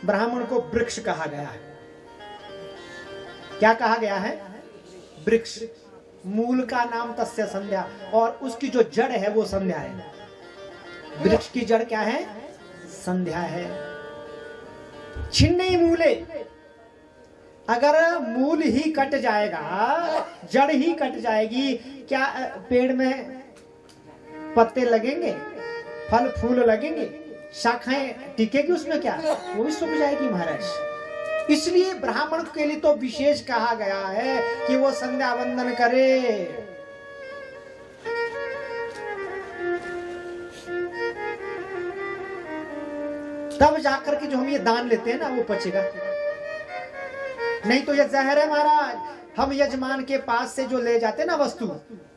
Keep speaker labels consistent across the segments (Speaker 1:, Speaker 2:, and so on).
Speaker 1: ब्राह्मण को वृक्ष कहा गया है। क्या कहा गया है? वृक्ष। मूल का नाम तस्य संध्या, और उसकी जो जड़ है वो संध्या है। वृक्ष की जड़ क्या है? संध्या है। छिन्नई मूले, अगर मूल ही कट जाएगा, जड़ ही कट जाएगी, क्या पेड़ में पत्ते लगेंगे, फल फूल लगेंगे, शाखाएं टिकेगी उसमें? क्या वो भी सूख जाएगी महाराज। इसलिए ब्राह्मण के लिए तो विशेष कहा गया है कि वो संध्या वंदन करे। तब जाकर के जो हम ये दान लेते हैं ना वो पचेगा, नहीं तो ये जहर है महाराज। हम यजमान के पास से जो ले जाते हैं ना वस्तु,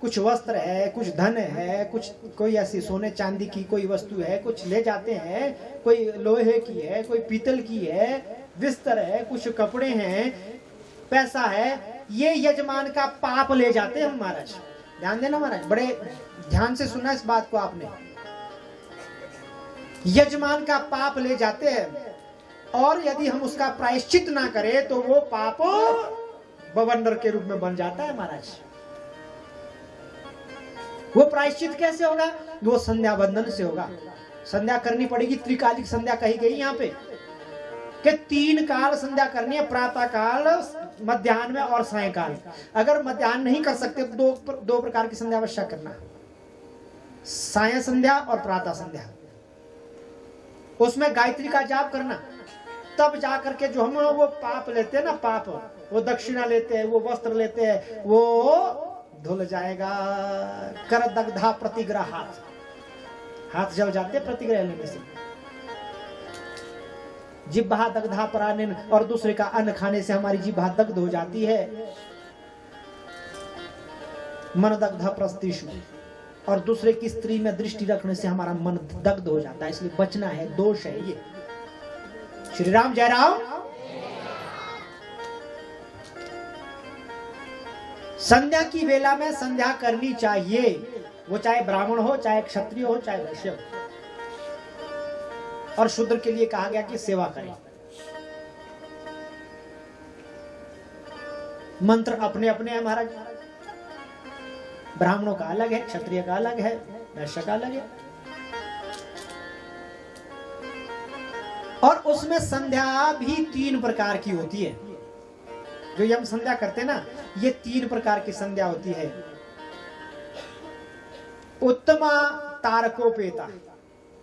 Speaker 1: कुछ वस्त्र है, कुछ धन है, कुछ कोई ऐसी सोने चांदी की कोई वस्तु है, कुछ ले जाते हैं, कोई लोहे की है, कोई पीतल की है, बिस्तर है, कुछ कपड़े हैं, पैसा है, ये यजमान का पाप ले जाते हैं हम महाराज। ध्यान देना महाराज, बड़े ध्यान से सुनना इस बात को आपने। यजमान का पाप ले जाते हैं, और यदि हम उसका प्रायश्चित ना करें तो वो पाप बवंडर के रूप में बन जाता है महाराज। वो प्रायश्चित कैसे होगा? वो संध्या वंदन से होगा। संध्या करनी पड़ेगी, त्रिकालिक संध्या कही गई यहाँ पे कि 3 काल संध्या करनी है, प्रातः काल, मध्याह्न में और सायंकाल। अगर मध्याह्न नहीं कर सकते तो दो प्रकार की संध्या अवश्य करना, सायं संध्या और प्रातः संध्या। उसमें गायत्री का जाप करना, तब जाकर के जो हम वो पाप लेते हैं ना, पाप, वो दक्षिणा लेते हैं, वो वस्त्र लेते हैं, वो धुल जाएगा। कर दग्धा प्रतिग्रह, हाथ जल जाते प्रतिग्रह लेने से। जिह्वा दग्धा परानिन, और दूसरे का अन्न खाने से हमारी जिह्वा दग्ध हो जाती है। मन दग्धा प्रस्तिषु, और दूसरे की स्त्री में दृष्टि रखने से हमारा मन दग्ध हो जाता है। इसलिए बचना है, दोष है ये। श्री राम जय राम। संध्या की वेला में संध्या करनी चाहिए, वो चाहे ब्राह्मण हो, चाहे क्षत्रिय हो, चाहे वैश्य हो। और शूद्र के लिए कहा गया कि सेवा करें। मंत्र अपने अपने हैं महाराज, ब्राह्मणों का अलग है, क्षत्रिय का अलग है, वैश्य का अलग है। और उसमें संध्या भी 3 प्रकार की होती है। जो हम संध्या करते हैं ना, ये 3 प्रकार की संध्या होती है। उत्तमा तारकोपेता,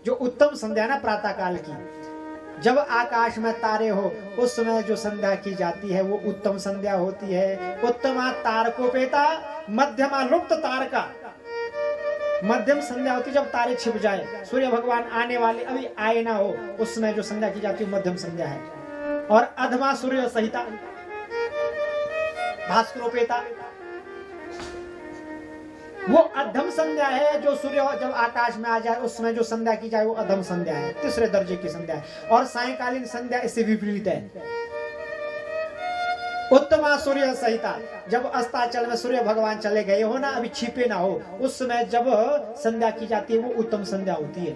Speaker 1: जो उत्तम संध्या ना प्रातः काल की, जब आकाश में तारे हो उस समय जो संध्या की जाती है वो उत्तम संध्या होती है। उत्तमा तारकोपेता, मध्यमा लुप्त तारका, मध्यम संध्या होती है जब तारे छिप जाए, सूर्य भगवान आने वाले अभी आए ना हो, उस समय जो संध्या की जाती है मध्यम संध्या है। और अधमा सूर्य सहिता, भास्करोपेता, वो अधम संध्या है। जो सूर्य जब आकाश में आ जाए उस समय जो संध्या की जाए वो अधम संध्या है, 3रे दर्जे की संध्या है। और सायंकालीन संध्या इससे विपरीत है। उत्तमा सूर्य सहिता, जब अस्ताचल में सूर्य भगवान चले गए हो ना, अभी छिपे ना हो, उस समय जब संध्या की जाती है वो उत्तम संध्या होती है।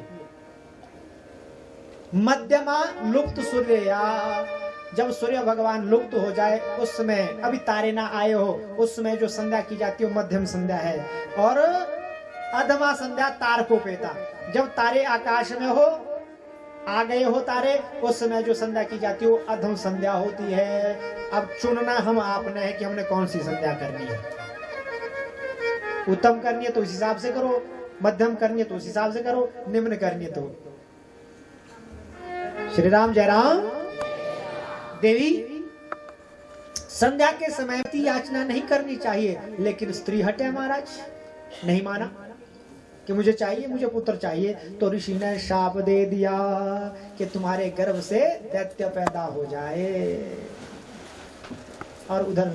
Speaker 1: मध्यमा लुप्त सूर्य, या जब सूर्य भगवान लुप्त हो जाए उस समय, अभी तारे ना आए हो, उस समय जो संध्या की जाती है वो मध्यम संध्या है। और अधमा संध्या तारकोपेता, जब तारे आकाश में हो, आ गए हो तारे, उस समय जो संध्या की जाती है वो अधम संध्या होती है। अब चुनना हम आपने है कि हमने कौन सी संध्या करनी है। उत्तम करनी है तो उस हिसाब से करो, मध्यम करनी है तो उस हिसाब से करो, निम्न करनी है तो। श्री राम जय राम। देवी, संध्या के समय याचना नहीं करनी चाहिए, लेकिन स्त्री हटे महाराज, नहीं माना कि मुझे चाहिए, मुझे पुत्र चाहिए, तो ऋषि ने शाप दे दिया कि तुम्हारे गर्भ से दैत्य पैदा हो जाए। और उधर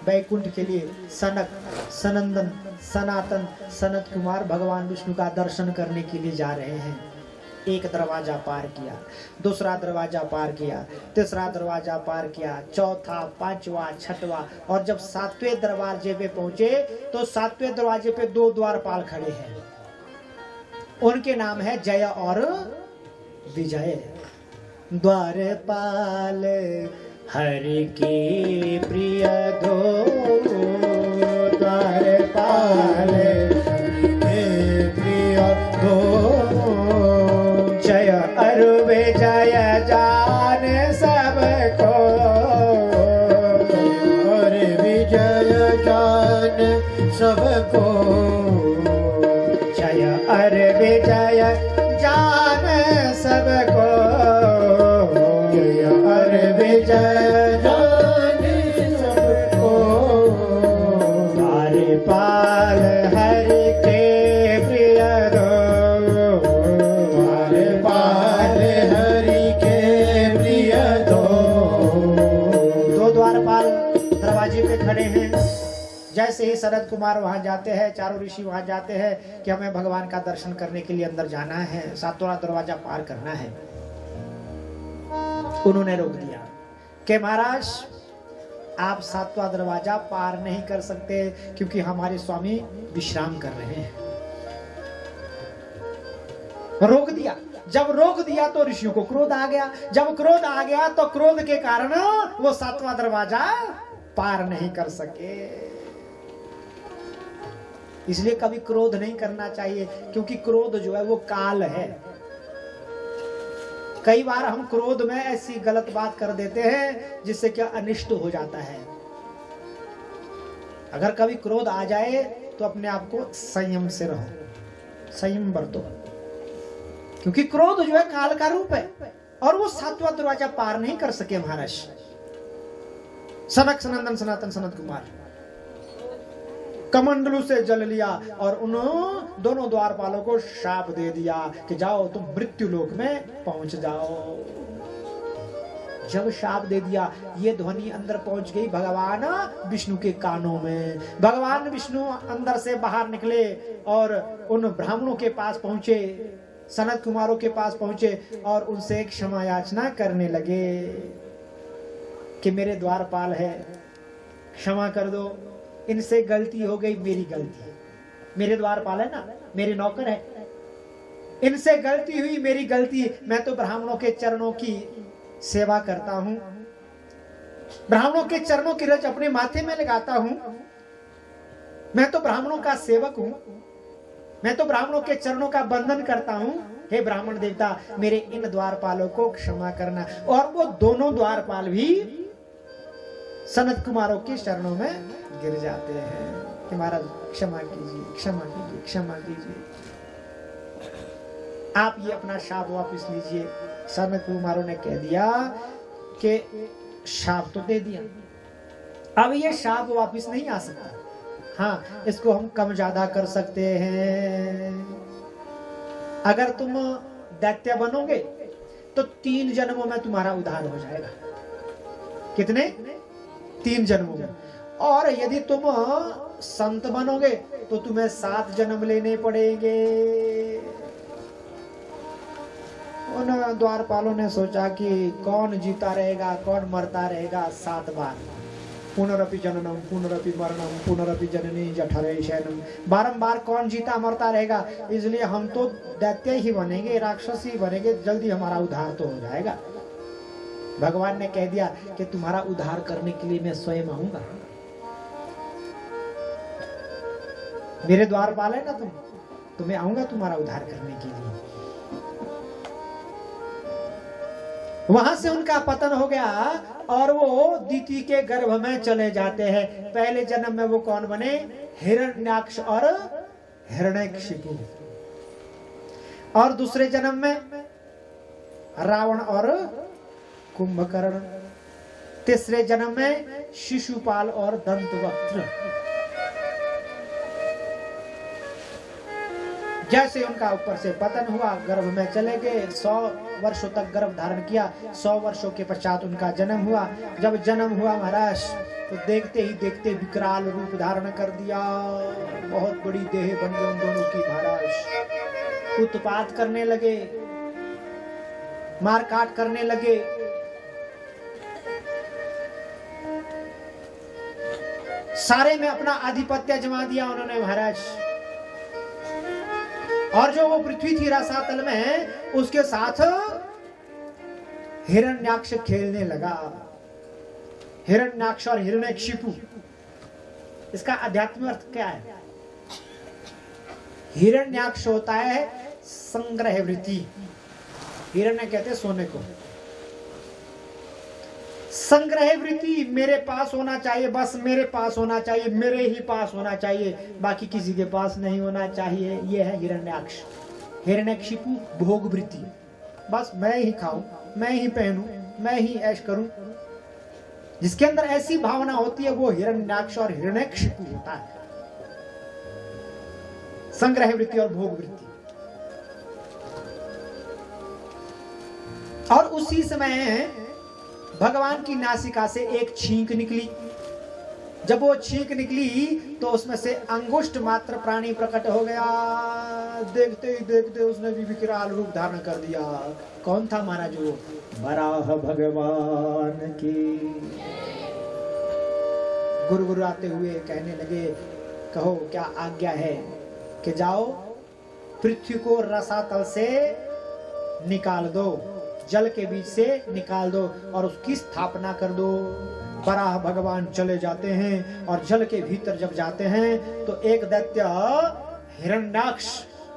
Speaker 1: वैकुंठ के लिए सनक, सनंदन, सनातन, सनत कुमार भगवान विष्णु का दर्शन करने के लिए जा रहे हैं। एक दरवाजा पार किया, दूसरा दरवाजा पार किया, तीसरा दरवाजा पार किया, चौथा, पांचवा, छठवा, और जब 7वें दरवाजे पे पहुंचे तो 7वें दरवाजे पे 2 द्वारपाल खड़े हैं। उनके नाम है जय और विजय। द्वारपाल हरि की प्रिय दो, द्वारपाल हरि प्रिय दो। जय अरु विजय जान सबको, और विजय जान सबको। जय अर विजय जान सबको, जय अर विजय जान सबको। द्वारपाल हरि के प्रिय दो, द्वारपाल हरि के प्रिय दो। दो द्वारपाल दरवाजे पे खड़े हैं। जैसे ही शरद कुमार वहां जाते हैं, चारों ऋषि वहां जाते हैं कि हमें भगवान का दर्शन करने के लिए अंदर जाना है, सातवां दरवाजा पार करना है, उन्होंने रोक दिया कि महाराज आप सातवां दरवाजा पार नहीं कर सकते क्योंकि हमारे स्वामी विश्राम कर रहे हैं। रोक दिया। जब रोक दिया तो ऋषियों को क्रोध आ गया। जब क्रोध आ गया तो क्रोध के कारण वो सातवां दरवाजा पार नहीं कर सके। इसलिए कभी क्रोध नहीं करना चाहिए, क्योंकि क्रोध जो है वो काल है। कई बार हम क्रोध में ऐसी गलत बात कर देते हैं जिससे क्या अनिष्ट हो जाता है। अगर कभी क्रोध आ जाए तो अपने आप को संयम से रहो, संयम बरतो, क्योंकि क्रोध जो है काल का रूप है और वो सातवां दरवाजा पार नहीं कर सके महाराज। सनक सनंदन सनातन सनत कुमार कमंडलू से जल लिया और उन दोनों द्वारपालों को शाप दे दिया कि जाओ तुम मृत्यु लोक में पहुंच जाओ। जब शाप दे दिया, ये ध्वनि अंदर पहुंच गई भगवान विष्णु के कानों में। भगवान विष्णु अंदर से बाहर निकले और उन ब्राह्मणों के पास पहुंचे, सनत कुमारों के पास पहुंचे और उनसे क्षमा याचना करने लगे कि मेरे द्वारपाल है, क्षमा कर दो, इनसे गलती हो गई, मेरी गलती। मेरे द्वारपाल है ना, मेरे नौकर है, इनसे गलती हुई, मेरी गलती। मैं तो ब्राह्मणों के चरणों की सेवा करता हूं, ब्राह्मणों के चरणों की रज अपने माथे में लगाता हूं। मैं तो ब्राह्मणों का सेवक हूं, मैं तो ब्राह्मणों के चरणों का बंधन करता हूं। हे ब्राह्मण देवता, मेरे इन द्वारपालों को क्षमा करना। और वो दोनों द्वारपाल भी सनत कुमारों के चरणों में गिर जाते हैं कि महाराज क्षमा कीजिए, क्षमा कीजिए, क्षमा कीजिए, आप ये अपना शाप वापस लीजिए। सनत कुमारों ने कह दिया कि शाप तो दे दिया, अब ये शाप वापस नहीं आ सकता। हाँ, इसको हम कम ज्यादा कर सकते हैं। अगर तुम दैत्य बनोगे तो 3 जन्मों में तुम्हारा उद्धार हो जाएगा। कितने? 3 जन्मों में। और यदि तुम संत बनोगे तो तुम्हें 7 जन्म लेने पड़ेंगे। उन द्वारपालों ने सोचा कि कौन जीता रहेगा, कौन मरता रहेगा 7 बार। पुनरपि जननम पुनरपि मरणम पुनरपि जननी जठरे शयनम। बारंबार कौन जीता मरता रहेगा, इसलिए हम तो दैत्य ही बनेंगे, राक्षस ही बनेंगे, जल्दी हमारा उद्धार तो हो जाएगा। भगवान ने कह दिया कि तुम्हारा उद्धार करने के लिए मैं स्वयं आऊंगा। मेरे द्वारपाल है ना तुम, तो मैं आऊंगा तुम्हारा उद्धार करने के लिए। वहां से उनका पतन हो गया और वो दीति के गर्भ में चले जाते हैं। पहले जन्म में वो कौन बने? हिरण्याक्ष और हिरण्यकशिपु। और दूसरे जन्म में रावण और कुंभकर्ण। तीसरे जन्म में शिशुपाल और दंतवक्त्र। जैसे उनका ऊपर से पतन हुआ, गर्भ में चले गए, 100 वर्षों तक गर्भ धारण किया। 100 वर्षों के पश्चात उनका जन्म हुआ। जब जन्म हुआ महाराज, तो देखते ही देखते विकराल रूप धारण कर दिया। बहुत बड़ी देह बन गई उन दोनों की महाराज। उत्पात करने लगे, मारकाट करने लगे। सारे में अपना आधिपत्य जमा दिया उन्होंने महाराज। और जो वो पृथ्वी थी रसातल में, उसके साथ हिरण्याक्ष खेलने लगा। हिरण्याक्ष और हिरण्यकशिपु, इसका आध्यात्मिक अर्थ क्या है? हिरण्याक्ष होता है संग्रह वृत्ति। हिरण्य कहते हैं सोने को। संग्रह वृत्ति, मेरे पास होना चाहिए, बस मेरे पास होना चाहिए, मेरे ही पास होना चाहिए, बाकी किसी के पास नहीं होना चाहिए। यह है हिरण्याक्ष। हिरण्यकशिपु भोग वृत्ति, बस मैं ही खाऊं, मैं ही पहनूं, मैं ही ऐश करूं। जिसके अंदर ऐसी भावना होती है वो हिरण्याक्ष और हिरण्यकशिपु होता है। संग्रह वृत्ति और भोग वृत्ति। और उसी समय भगवान की नासिका से एक छींक निकली। जब वो छींक निकली तो उसमें से अंगुष्ठ मात्र प्राणी प्रकट हो गया। देखते ही देखते उसने भी विकराल रूप धारण कर दिया। कौन था महाराज? वो वराह भगवान की। गुरु आते हुए कहने लगे, कहो क्या आज्ञा है कि जाओ पृथ्वी को रसातल से निकाल दो, जल के बीच से निकाल दो और उसकी स्थापना कर दो। वराह भगवान चले जाते हैं और जल के भीतर जब जाते हैं तो एक दैत्य हिरण्याक्ष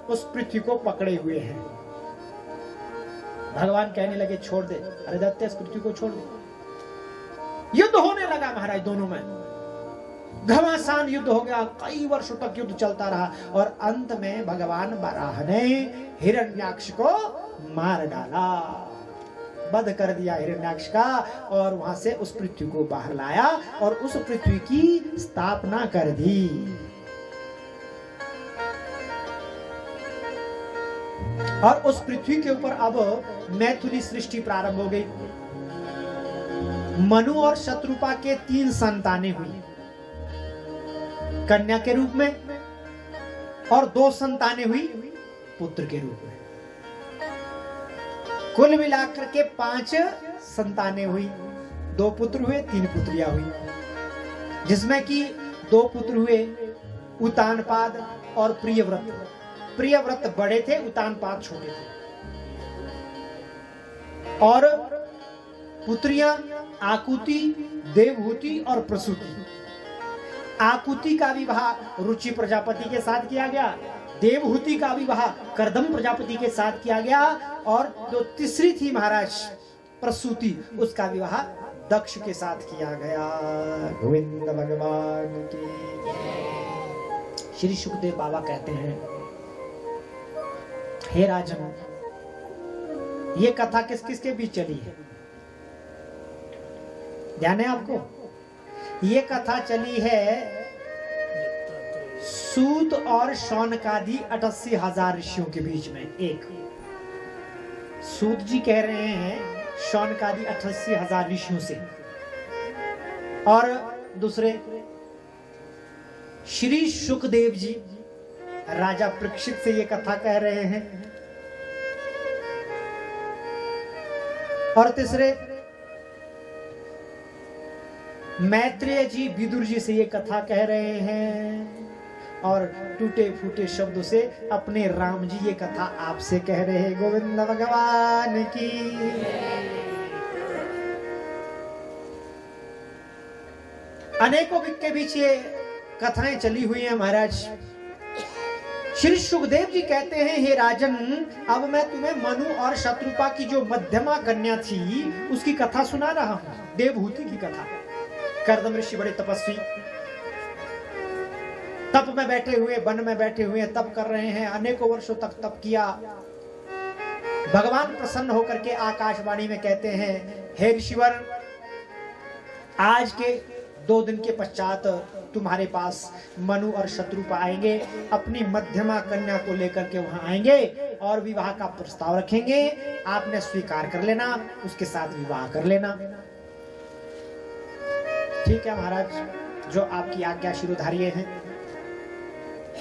Speaker 1: उस पृथ्वी को पकड़े हुए हैं। भगवान कहने लगे छोड़ दे, अरे दैत्य इस पृथ्वी को छोड़ दे। युद्ध होने लगा महाराज दोनों में, घमासान युद्ध हो गया। कई वर्षों तक युद्ध चलता रहा और अंत में भगवान वराह ने हिरण्याक्ष को मार डाला, वध कर दिया हिरण्याक्ष का, और वहां से उस पृथ्वी को बाहर लाया और उस पृथ्वी की स्थापना कर दी। और उस पृथ्वी के ऊपर अब मैथुनी सृष्टि प्रारंभ हो गई। मनु और शत्रुपा के 3 संतानें हुई कन्या के रूप में और 2 संतानें हुई पुत्र के रूप में। कुल मिलाकर के 5 संतानें हुई। 2 पुत्र हुए, 3 पुत्रियां हुई, जिसमें कि 2 पुत्र हुए उतानपाद और प्रियव्रत। प्रियव्रत बड़े थे, उतानपाद छोटे थे। और पुत्रियां आकुति, देवहूति और प्रसूति। आकुति का विवाह रुचि प्रजापति के साथ किया गया, देवहूति का विवाह कर्दम प्रजापति के साथ किया गया, और जो तीसरी थी महाराज प्रसूति, उसका विवाह दक्ष के साथ किया गया। गोविंद भगवान की। श्री सुखदेव बाबा कहते हैं, हे राजन, ये कथा किस किस के बीच चली है? ध्यान है आपको? ये कथा चली है सूत और शौनकादि 88,000 ऋषियों के बीच में। एक सूत जी कह रहे हैं शौनकादि 88,000 ऋषियों से, और दूसरे श्री सुखदेव जी राजा परीक्षित से ये कथा कह रहे हैं, और तीसरे मैत्रेय जी विदुर जी से ये कथा कह रहे हैं, और टूटे फूटे शब्दों से अपने राम जी ये कथा आपसे कह रहे हैं। गोविंद भगवान की। अनेकों के बीच ये कथाएं चली हुई हैं महाराज। श्री सुखदेव जी कहते हैं, हे राजन, अब मैं तुम्हें मनु और शत्रुपा की जो मध्यमा कन्या थी उसकी कथा सुना रहा हूं, देवहूति की कथा। कर्दम ऋषि बड़े तपस्वी, तप में बैठे हुए, वन में बैठे हुए तप कर रहे हैं। अनेकों वर्षों तक तप किया। भगवान प्रसन्न होकर के आकाशवाणी में कहते हैं, हे ऋषिवर, आज के 2 दिन के पश्चात तुम्हारे पास मनु और शत्रुपा आएंगे, अपनी मध्यमा कन्या को लेकर के वहां आएंगे और विवाह का प्रस्ताव रखेंगे। आपने स्वीकार कर लेना, उसके साथ विवाह कर लेना। ठीक है महाराज, जो आपकी आज्ञा शिरोधार्य हैं।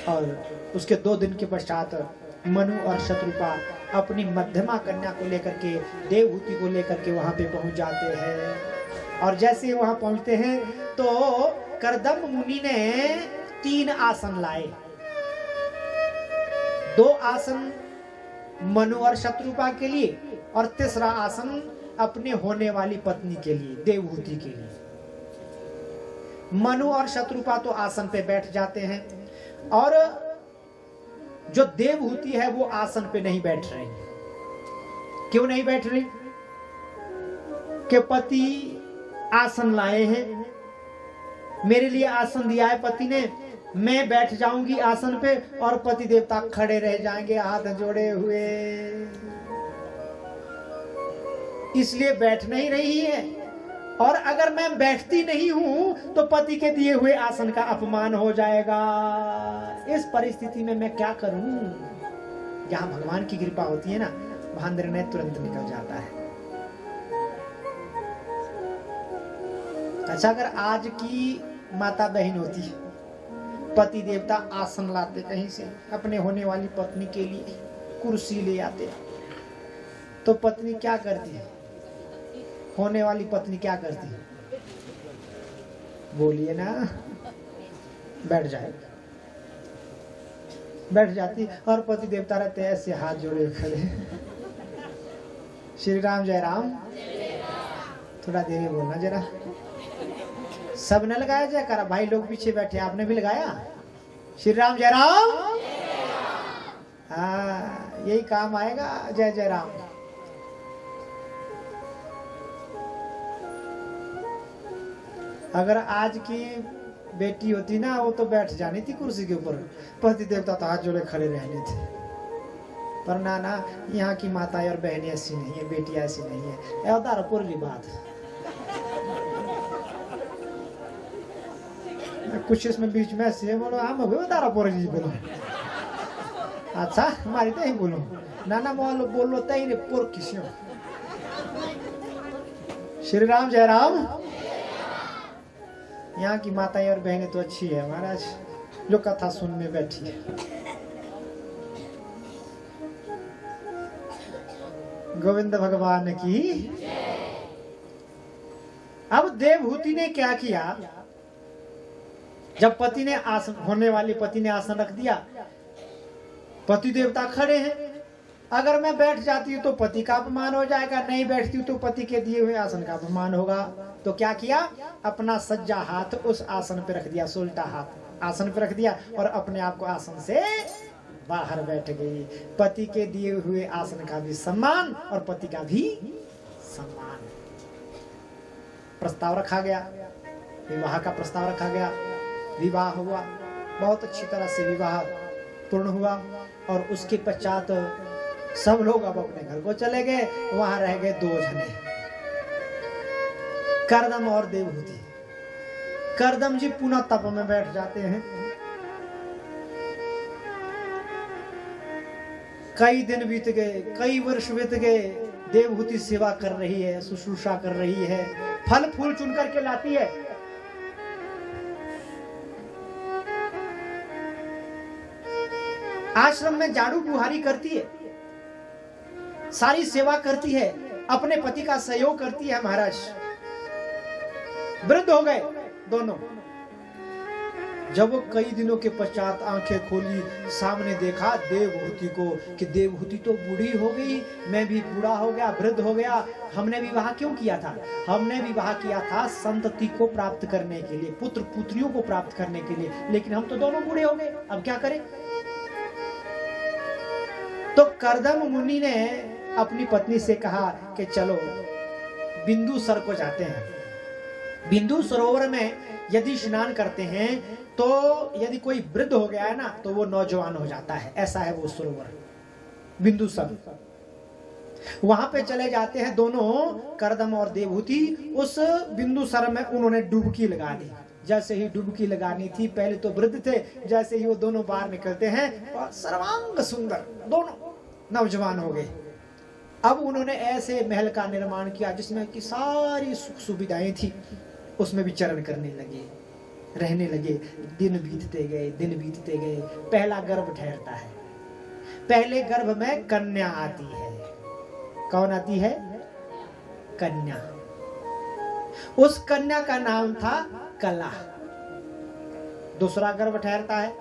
Speaker 1: और उसके 2 दिन के पश्चात मनु और शत्रुपा अपनी मध्यमा कन्या को लेकर के, देवहूति को लेकर के वहां पे पहुंच जाते हैं। और जैसे ही वहां पहुंचते हैं तो कर्दम मुनि ने 3 आसन लाए। 2 आसन मनु और शत्रुपा के लिए और तीसरा आसन अपने होने वाली पत्नी के लिए, देवहूति के लिए। मनु और शत्रुपा तो आसन पे बैठ जाते हैं और जो देवहूति है वो आसन पे नहीं बैठ रही। क्यों नहीं बैठ रही? कि पति आसन लाए हैं, मेरे लिए आसन दिया है पति ने, मैं बैठ जाऊंगी आसन पे और पति देवता खड़े रह जाएंगे हाथ जोड़े हुए, इसलिए बैठ नहीं रही है। और अगर मैं बैठती नहीं हूं तो पति के दिए हुए आसन का अपमान हो जाएगा। इस परिस्थिति में मैं क्या करूं? जहां भगवान की कृपा होती है ना, वहां निर्णय तुरंत निकल जाता है। अच्छा, अगर आज की माता बहन होती, पति देवता आसन लाते कहीं से, अपने होने वाली पत्नी के लिए कुर्सी ले आते, तो पत्नी क्या करती है? होने वाली पत्नी क्या करती है? बोलिए ना। बैठ जाए, बैठ जाती और पति देवता रहते हैं ऐसे हाथ जोड़े खड़े। श्री राम जय राम। थोड़ा देर बोलना जरा। सब ने लगाया जयकारा, भाई लोग पीछे बैठे, आपने भी लगाया। श्री राम जय राम। हाँ, यही काम आएगा। जय जय राम। अगर आज की बेटी होती ना, वो तो बैठ जानी थी कुर्सी के ऊपर, पति देवता तो हाथ जोड़े खड़े रहने थे। पर ना, यहाँ की माता और बहनें ऐसी नहीं है, बेटियां ऐसी नहीं है। अवतारपुर की बात कुछ इसमें बीच में ऐसे बोलो, हम अवतारपुर जी बोलो। अच्छा, हमारी तो ही बोलो ना बोलो तई ने पुर किसी। श्री राम जय राम। यहाँ की माताएं और बहनें तो अच्छी है महाराज, जो कथा सुनने बैठी है। गोविंद भगवान की। अब देवहूति ने क्या किया? जब पति ने आसन, होने वाली पति ने आसन रख दिया, पति देवता खड़े हैं। अगर मैं बैठ जाती हूँ तो पति का अपमान हो जाएगा, नहीं बैठती हूँ तो पति के दिए हुए आसन का अपमान होगा। तो क्या किया? अपना सज्जा हाथ उस आसन पे रख दिया, उल्टा हाथ आसन पे रख दिया और अपने आप को आसन से बाहर बैठ गई। पति के दिए हुए आसन का भी सम्मान और पति का भी सम्मान। प्रस्ताव रखा गया, विवाह का प्रस्ताव रखा गया, विवाह हुआ, बहुत अच्छी तरह से विवाह पूर्ण हुआ। और उसके पश्चात सब लोग अब अपने घर को चले गए। वहां रह गए दो जने, करदम और देवहूति। करदम जी पुनः तप में बैठ जाते हैं। कई दिन बीत गए, कई वर्ष बीत गए। देवहूति सेवा कर रही है, शुश्रूषा कर रही है, फल फूल चुन करके लाती है। आश्रम में झाड़ू बुहारी करती है, सारी सेवा करती है, अपने पति का सहयोग करती है। महाराज वृद्ध हो गए दोनों। जब वो कई दिनों के पश्चात आंखें खोली, सामने देखा देवहूति को कि देवहूति तो बूढ़ी हो गई, मैं भी बूढ़ा हो गया, वृद्ध हो गया। हमने विवाह क्यों किया था? हमने विवाह किया था संतति को प्राप्त करने के लिए, पुत्र पुत्रियों को प्राप्त करने के लिए, लेकिन हम तो दोनों बूढ़े हो गए, अब क्या करें? तो करदम मुनि ने अपनी पत्नी से कहा कि चलो बिंदु सर को जाते हैं। बिंदु सरोवर में यदि स्नान करते हैं तो यदि कोई वृद्ध हो गया है ना तो वो नौजवान हो जाता है, ऐसा है वो सरोवर बिंदु सर। वहां पे चले जाते हैं दोनों, करदम और देवहूति। उस बिंदु सर में उन्होंने डुबकी लगा दी। जैसे ही डुबकी लगानी थी, पहले तो वृद्ध थे, जैसे ही वो दोनों बाहर निकलते हैं और सर्वांग सुंदर दोनों नौजवान हो गए। अब उन्होंने ऐसे महल का निर्माण किया जिसमें की सारी सुख सुविधाएं थी, उसमें विचरण करने लगे, रहने लगे। दिन बीतते गए, दिन बीतते गए। पहला गर्भ ठहरता है। पहले गर्भ में कन्या आती है। कौन आती है? कन्या। उस कन्या का नाम था कला। दूसरा गर्भ ठहरता है।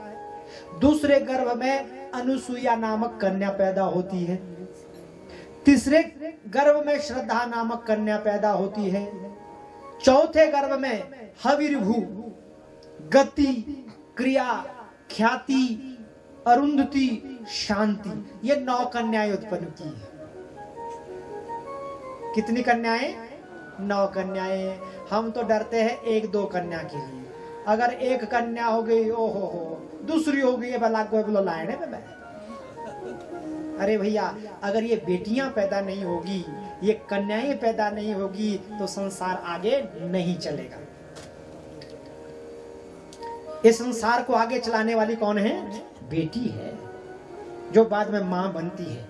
Speaker 1: दूसरे गर्भ में अनुसुईया नामक कन्या पैदा होती है। तीसरे गर्भ में श्रद्धा नामक कन्या पैदा होती है। चौथे गर्भ में हविर्भू, गति, क्रिया, ख्याति, अरुंधति, शांति, ये 9 कन्याएं उत्पन्न की है। कितनी कन्याएं? 9 कन्याएं। हम तो डरते हैं 1-2 कन्या के लिए। अगर एक कन्या हो गई, ओहो हो, दूसरी हो गई, भला कोई बोलो लाने पे मैं। अरे भैया, अगर ये बेटियां पैदा नहीं होगी, ये कन्याएं पैदा नहीं होगी, तो संसार आगे नहीं चलेगा। इस संसार को आगे चलाने वाली कौन है? बेटी है, जो बाद में मां बनती है।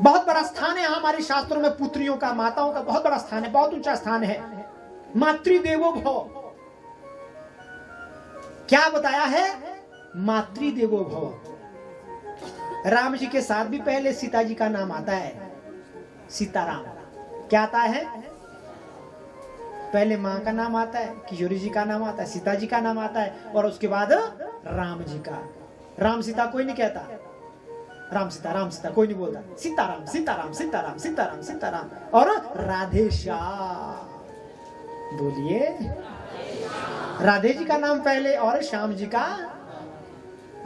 Speaker 1: बहुत बड़ा स्थान है हमारे शास्त्रों में पुत्रियों का, माताओं का बहुत बड़ा स्थान है, बहुत ऊंचा स्थान है। मातृदेवो भव, क्या बताया है? मातृदेवो भव। राम जी के साथ भी पहले सीता जी का नाम आता है, सीताराम। क्या आता है? पहले मां का नाम आता है, किशोरी जी का नाम आता है, सीता जी का नाम आता है, और उसके बाद राम जी का। राम सीता कोई नहीं कहता, राम सीता कोई नहीं बोलता, सीताराम सीताराम सीताराम सीताराम सीताराम। और राधे श्याम, बोलिए राधे जी का नाम पहले, और श्याम जी का,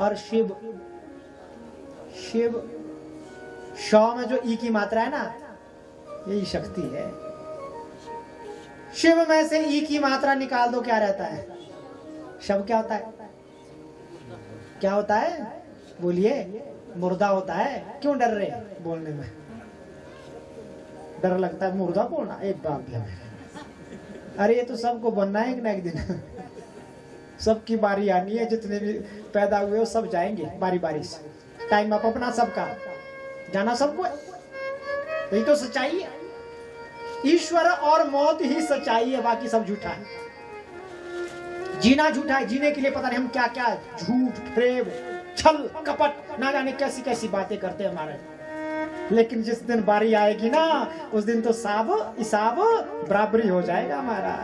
Speaker 1: और शिव। शिव शौ में जो ई की मात्रा है ना, यही शक्ति है। शिव में से ई की मात्रा निकाल दो, क्या रहता है? शव क्या होता है? क्या होता है? बोलिए। मुर्दा होता है। क्यों डर रहे बोलने में? डर लगता है मुर्दा बोलना? एक बाप है। अरे ये तो सबको बनना है एक ना एक दिन। सबकी बारी आनी है, जितने भी पैदा हुए वो सब जाएंगे बारी बारी से। टाइम अप अपना सबका, जाना सबको। यही तो सच्चाई है। ईश्वर और मौत ही सच्चाई है, बाकी सब झूठा है। जीना झूठा है, जीने के लिए पता नहीं हम क्या क्या झूठ, फ्रेब, छल, कपट, ना जाने कैसी कैसी बातें करते हैं हमारे। लेकिन जिस दिन बारी आएगी ना, उस दिन तो हिसाब बराबरी हो जाएगा हमारा।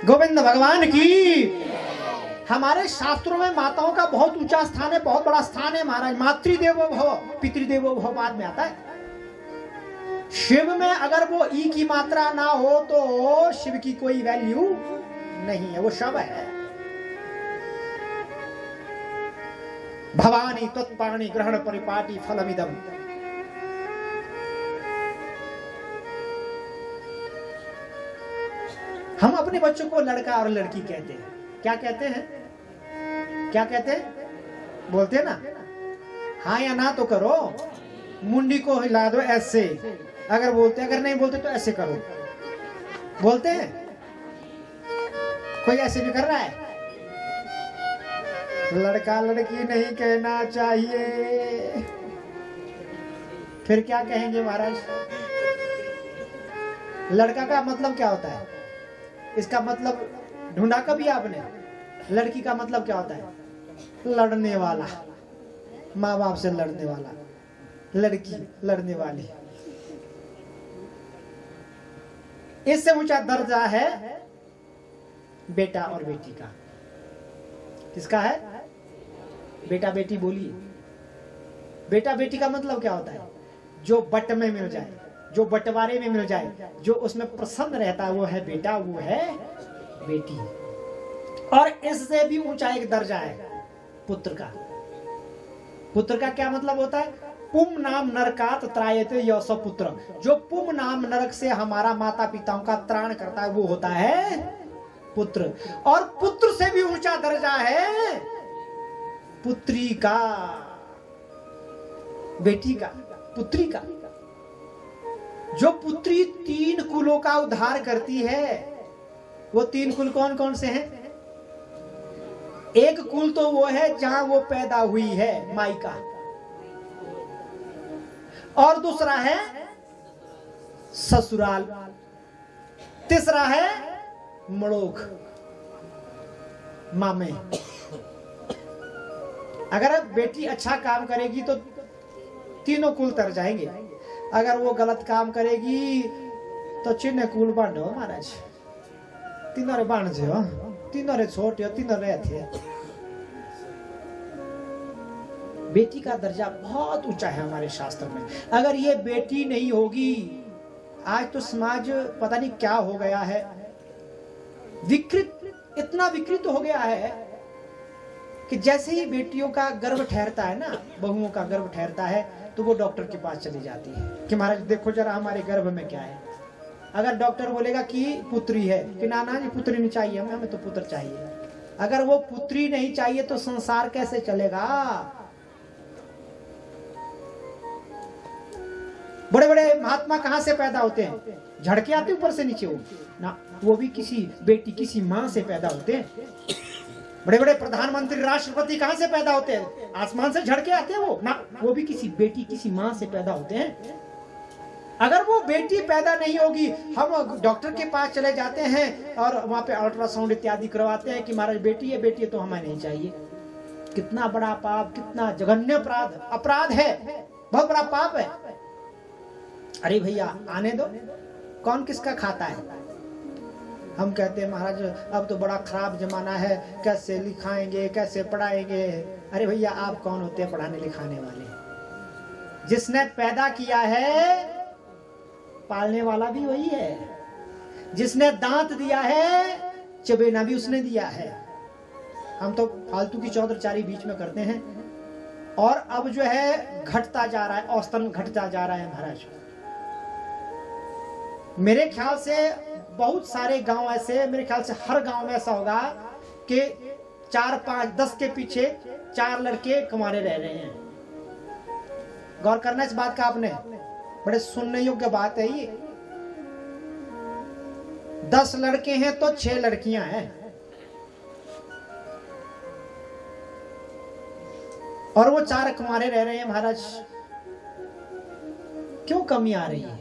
Speaker 1: गोविंद भगवान की। हमारे शास्त्रों में माताओं का बहुत ऊंचा स्थान है, बहुत बड़ा स्थान है महाराज। मातृदेवो भव, पितृदेवो भव बाद में आता है। शिव में अगर वो ई की मात्रा ना हो तो शिव की कोई वैल्यू नहीं है, वो शव है। भवानी त्वत्पाणि ग्रहण परिपाटी फलमिदम। हम अपने बच्चों को लड़का और लड़की कहते हैं। क्या कहते हैं? क्या कहते हैं? बोलते हैं ना? हाँ या ना तो करो। मुंडी को हिला दो ऐसे, अगर बोलते, अगर नहीं बोलते तो ऐसे करो। बोलते हैं? कोई ऐसे भी कर रहा है? लड़का लड़की नहीं कहना चाहिए। फिर क्या कहेंगे महाराज? लड़का का मतलब क्या होता है? इसका मतलब ढूंढा कभी आपने? लड़की का मतलब क्या होता है? लड़ने वाला, माँ बाप से लड़ने वाला। लड़की लड़ने वाली। इससे ऊंचा दर्जा है बेटा और बेटी का। किसका है? बेटा बेटी बोलिए। बेटा बेटी का मतलब क्या होता है? जो बट में मिल जाए, जो बंटवारे में मिल जाए, जो उसमें प्रसन्न रहता है, वो है बेटा, वो है बेटी। और इससे भी ऊंचा एक दर्जा है पुत्र का। पुत्र का क्या मतलब होता है? पुम नाम नरकात त्रायते यश पुत्र। जो पुम नाम नरक से हमारा माता पिताओं का त्राण करता है, वो होता है पुत्र। और पुत्र से भी ऊंचा दर्जा है पुत्री का, बेटी का, पुत्री का। जो पुत्री 3 कुलों का उद्धार करती है। वो 3 कुल कौन कौन से हैं? एक कुल तो वो है जहां वो पैदा हुई है, मायका। और दूसरा है ससुराल। तीसरा है मड़ोक, मामे। अगर बेटी अच्छा काम करेगी तो 3 कुल तर जाएंगे। अगर वो गलत काम करेगी तो चिन्ह कुल बांधो महाराज। 3 रे बांध जो, 3 रे छोटे, 3 रे थे। बेटी का दर्जा बहुत ऊंचा है हमारे शास्त्र में। अगर ये बेटी नहीं होगी, आज तो समाज पता नहीं क्या हो गया है, विकृत, इतना विकृत हो गया है कि जैसे ही बेटियों का गर्भ ठहरता है ना, बहुओं का गर्भ ठहरता है, तो वो डॉक्टर के पास चली जाती है कि महाराज देखो जरा हमारे गर्भ में क्या है। अगर डॉक्टर बोलेगा कि पुत्री है, कि ना जी पुत्री नहीं चाहिए हमें तो पुत्र चाहिए। अगर वो पुत्री नहीं चाहिए तो संसार कैसे चलेगा? बड़े बड़े महात्मा कहां से पैदा होते हैं? झड़के आते ऊपर से नीचे, वो ना, वो भी किसी बेटी, किसी मां से पैदा होते हैं। बड़े बड़े प्रधानमंत्री, राष्ट्रपति कहां से पैदा होते हैं? आसमान से झड़के आते हैं वो ना, वो भी किसी बेटी, किसी मां से पैदा होते हैं। अगर वो बेटी पैदा नहीं होगी, हम डॉक्टर के पास चले जाते हैं और वहां पे अल्ट्रासाउंड इत्यादि करवाते हैं कि महाराज बेटी है तो हमें नहीं चाहिए। कितना बड़ा पाप, कितना जघन्य अपराध है, बहुत बड़ा पाप है। अरे भैया आने दो, कौन किसका खाता है? हम कहते हैं महाराज अब तो बड़ा खराब जमाना है, कैसे लिखाएंगे, कैसे पढ़ाएंगे। अरे भैया आप कौन होते हैं पढ़ाने लिखाने वाले? जिसने पैदा किया है पालने वाला भी वही है, जिसने दांत दिया है चबेना भी उसने दिया है। हम तो फालतू की चौधरचारी बीच में करते हैं और अब जो है घटता जा रहा है, औसतन घटता जा रहा है महाराज। मेरे ख्याल से बहुत सारे गांव ऐसे, मेरे ख्याल से हर गांव में ऐसा होगा कि 4, 5, 10 के पीछे 4 लड़के कुंवारे रह रहे हैं। गौर करना इस बात का आपने, बड़े सुनने योग्य बात है ये। 10 लड़के हैं तो 6 लड़कियां हैं, और वो 4 कुंवारे रह रहे हैं महाराज। क्यों कमी आ रही है?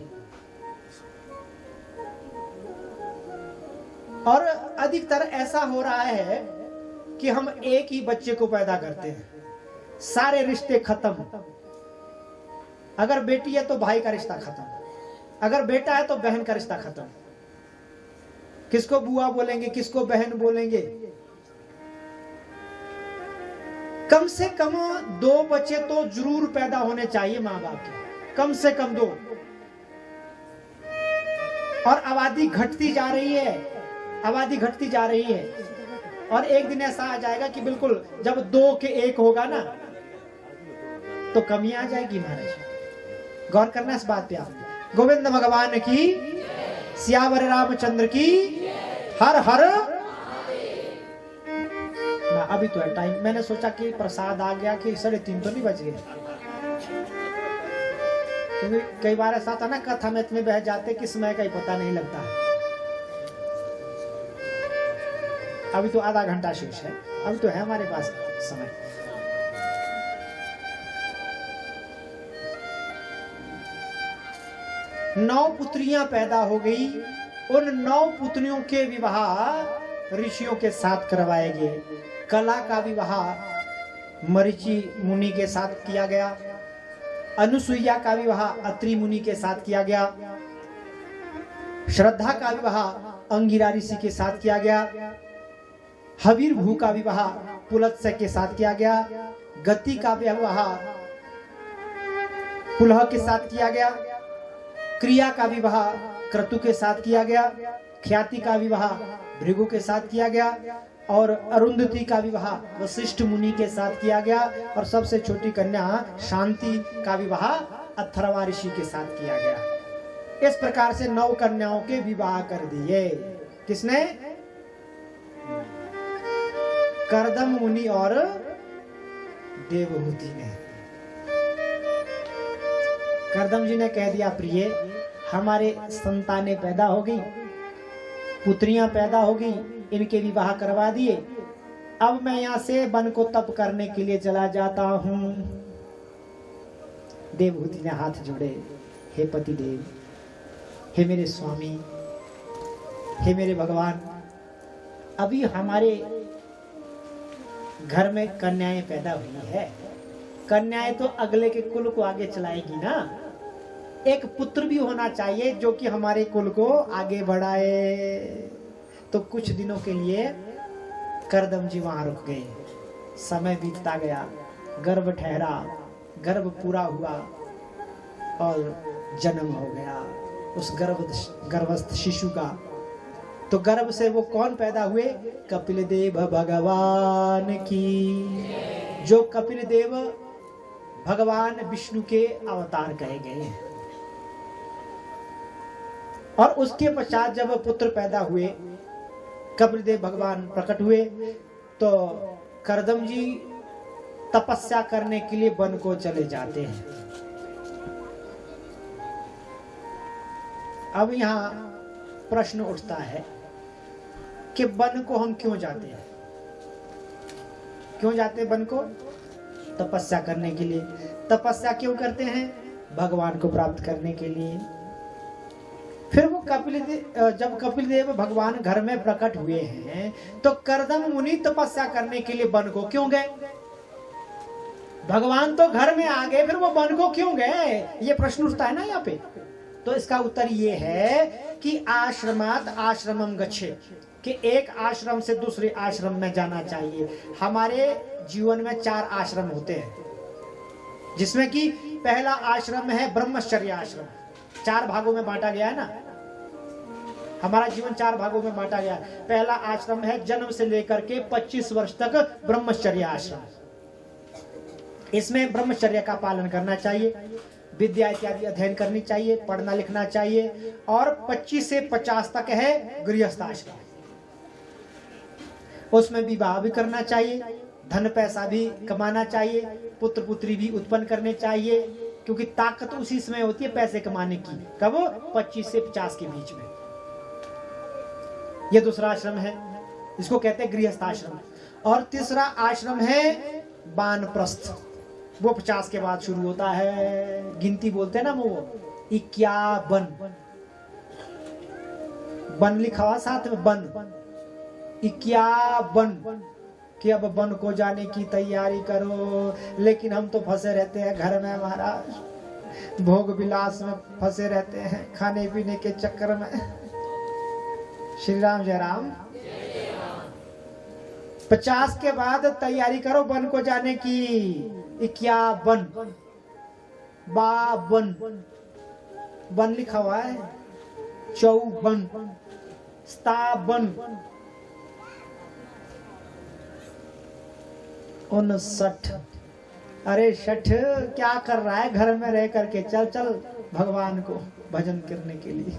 Speaker 1: और अधिकतर ऐसा हो रहा है कि हम एक ही बच्चे को पैदा करते हैं, सारे रिश्ते खत्म। अगर बेटी है तो भाई का रिश्ता खत्म, अगर बेटा है तो बहन का रिश्ता खत्म। किसको बुआ बोलेंगे, किसको बहन बोलेंगे? कम से कम 2 बच्चे तो जरूर पैदा होने चाहिए मां बाप के, कम से कम 2। और आबादी घटती जा रही है, आबादी घटती जा रही है, और एक दिन ऐसा आ जाएगा कि बिल्कुल जब 2 के 1 होगा ना तो कमी आ जाएगी महाराज। गौर करना इस बात पे आप। गोविंद भगवान की, सियावर रामचंद्र की, हर हर ना। अभी तो है टाइम, मैंने सोचा कि प्रसाद आ गया कि 3:30 तो नहीं बज गए, क्योंकि कई बार ऐसा था ना कथा में इतने बह जाते कि समय का ही पता नहीं लगता। अभी तो आधा घंटा शेष है, अभी तो है हमारे पास समय। नौ पुत्रियां पैदा हो गई। उन 9 पुत्रियों के विवाह ऋषियों के साथ करवाए गए। कला का विवाह मरीचि मुनि के साथ किया गया। अनुसुईया का विवाह अत्रि मुनि के साथ किया गया। श्रद्धा का विवाह अंगिरा ऋषि के साथ किया गया। हवीरभू का विवाह पुलत्स्य के साथ किया गया। गति का विवाह पुलह के साथ किया गया। क्रिया का विवाह क्रतु के साथ किया गया। ख्याति का विवाह भृगु के साथ किया गया। और अरुंधति का विवाह वशिष्ठ मुनि के साथ किया गया। और सबसे छोटी कन्या शांति का विवाह अथर्वा ऋषि के साथ किया गया। इस प्रकार से 9 कन्याओं के विवाह कर दिए। किसने? कर्दम मुनि और देवहूति ने। कर्दम जी ने कह दिया, प्रिय हमारे संतानें पैदा हो गई, पुत्रियां पैदा हो गई, इनके विवाह करवा दिए। अब मैं यहां से वन को तप करने के लिए चला जाता हूं। देवहूति ने हाथ जोड़े, हे पति देव, हे मेरे स्वामी, हे मेरे भगवान, अभी हमारे घर में कन्याएं पैदा हुई है। कन्याएं तो अगले के कुल को आगे चलाएगी ना। एक पुत्र भी होना चाहिए जो कि हमारे कुल को आगे बढ़ाए। तो कुछ दिनों के लिए कर्दम जी वहां रुक गए। समय बीतता गया, गर्भ ठहरा, गर्भ पूरा हुआ और जन्म हो गया उस गर्भस्थ शिशु का। तो गर्भ से वो कौन पैदा हुए? कपिल देव भगवान की, जो कपिल देव भगवान विष्णु के अवतार कहे गए हैं। और उसके पश्चात जब पुत्र पैदा हुए, कपिल देव भगवान प्रकट हुए, तो करदम जी तपस्या करने के लिए वन को चले जाते हैं। अब यहाँ प्रश्न उठता है कि वन को हम क्यों जाते हैं? क्यों जाते हैं वन को? तपस्या करने के लिए। तपस्या क्यों करते हैं? भगवान को प्राप्त करने के लिए। फिर वो जब कपिल देव भगवान घर में प्रकट हुए हैं, तो करदम मुनि तपस्या करने के लिए वन को क्यों गए? भगवान तो घर में आ गए, फिर वो वन को क्यों गए? ये प्रश्न उठता है ना यहाँ पे। तो इसका उत्तर ये है कि आश्रमात आश्रमम गच्छे, कि एक आश्रम से दूसरे आश्रम में जाना चाहिए। हमारे जीवन में 4 आश्रम होते हैं, जिसमें कि पहला आश्रम है ब्रह्मचर्य आश्रम। 4 भागों में बांटा गया है ना, हमारा जीवन 4 भागों में बांटा गया है। पहला आश्रम है जन्म से लेकर के 25 वर्ष तक ब्रह्मचर्य आश्रम। इसमें ब्रह्मचर्य का पालन करना चाहिए, विद्या इत्यादि अध्ययन करनी चाहिए, पढ़ना लिखना चाहिए। और 25 से 50 तक है गृहस्थ आश्रम, उसमें विवाह भी करना चाहिए, धन पैसा भी कमाना चाहिए, पुत्र पुत्री भी उत्पन्न करने चाहिए, क्योंकि ताकत उसी समय होती है पैसे कमाने की। कब? 25 से 50 के बीच में। यह दूसरा आश्रम है, इसको कहते हैं गृहस्थ आश्रम। और तीसरा आश्रम है वानप्रस्थ, वो 50 के बाद शुरू होता है। गिनती बोलते हैं ना, वो 51 वन लिखा हुआ साथ में, वन 51 कि अब वन को जाने की तैयारी करो। लेकिन हम तो फंसे रहते हैं घर में, महाराज भोग विलास में फंसे रहते हैं, खाने पीने के चक्कर में। श्री राम जय राम। 50 के बाद तैयारी करो वन को जाने की। 51 52 वन लिखा हुआ है, 54 57 59। अरे 60 क्या कर रहा है घर में रह करके? चल चल भगवान को भजन करने के लिए।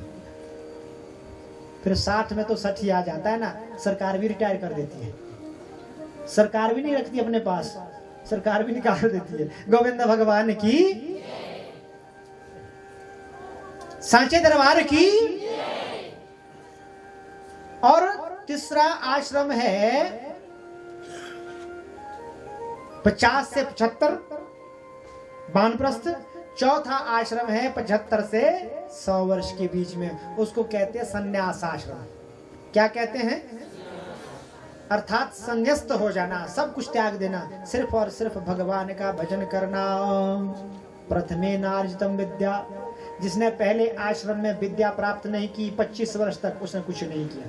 Speaker 1: फिर 60 में तो 60 ही आ जाता है ना। सरकार भी रिटायर कर देती है, सरकार भी नहीं रखती अपने पास, सरकार भी निकाल देती है। गोविंद भगवान की, सांचे दरबार की। और तीसरा आश्रम है 50 से 75 वानप्रस्थ। चौथा आश्रम है 75 से 100 वर्ष के बीच में, उसको कहते हैं संन्यास आश्रम। क्या कहते हैं? अर्थात संन्यस्त हो जाना, सब कुछ त्याग देना, सिर्फ और सिर्फ भगवान का भजन करना। प्रथमे नार्जितम विद्या, जिसने पहले आश्रम में विद्या प्राप्त नहीं की 25 वर्ष तक, उसने कुछ नहीं किया।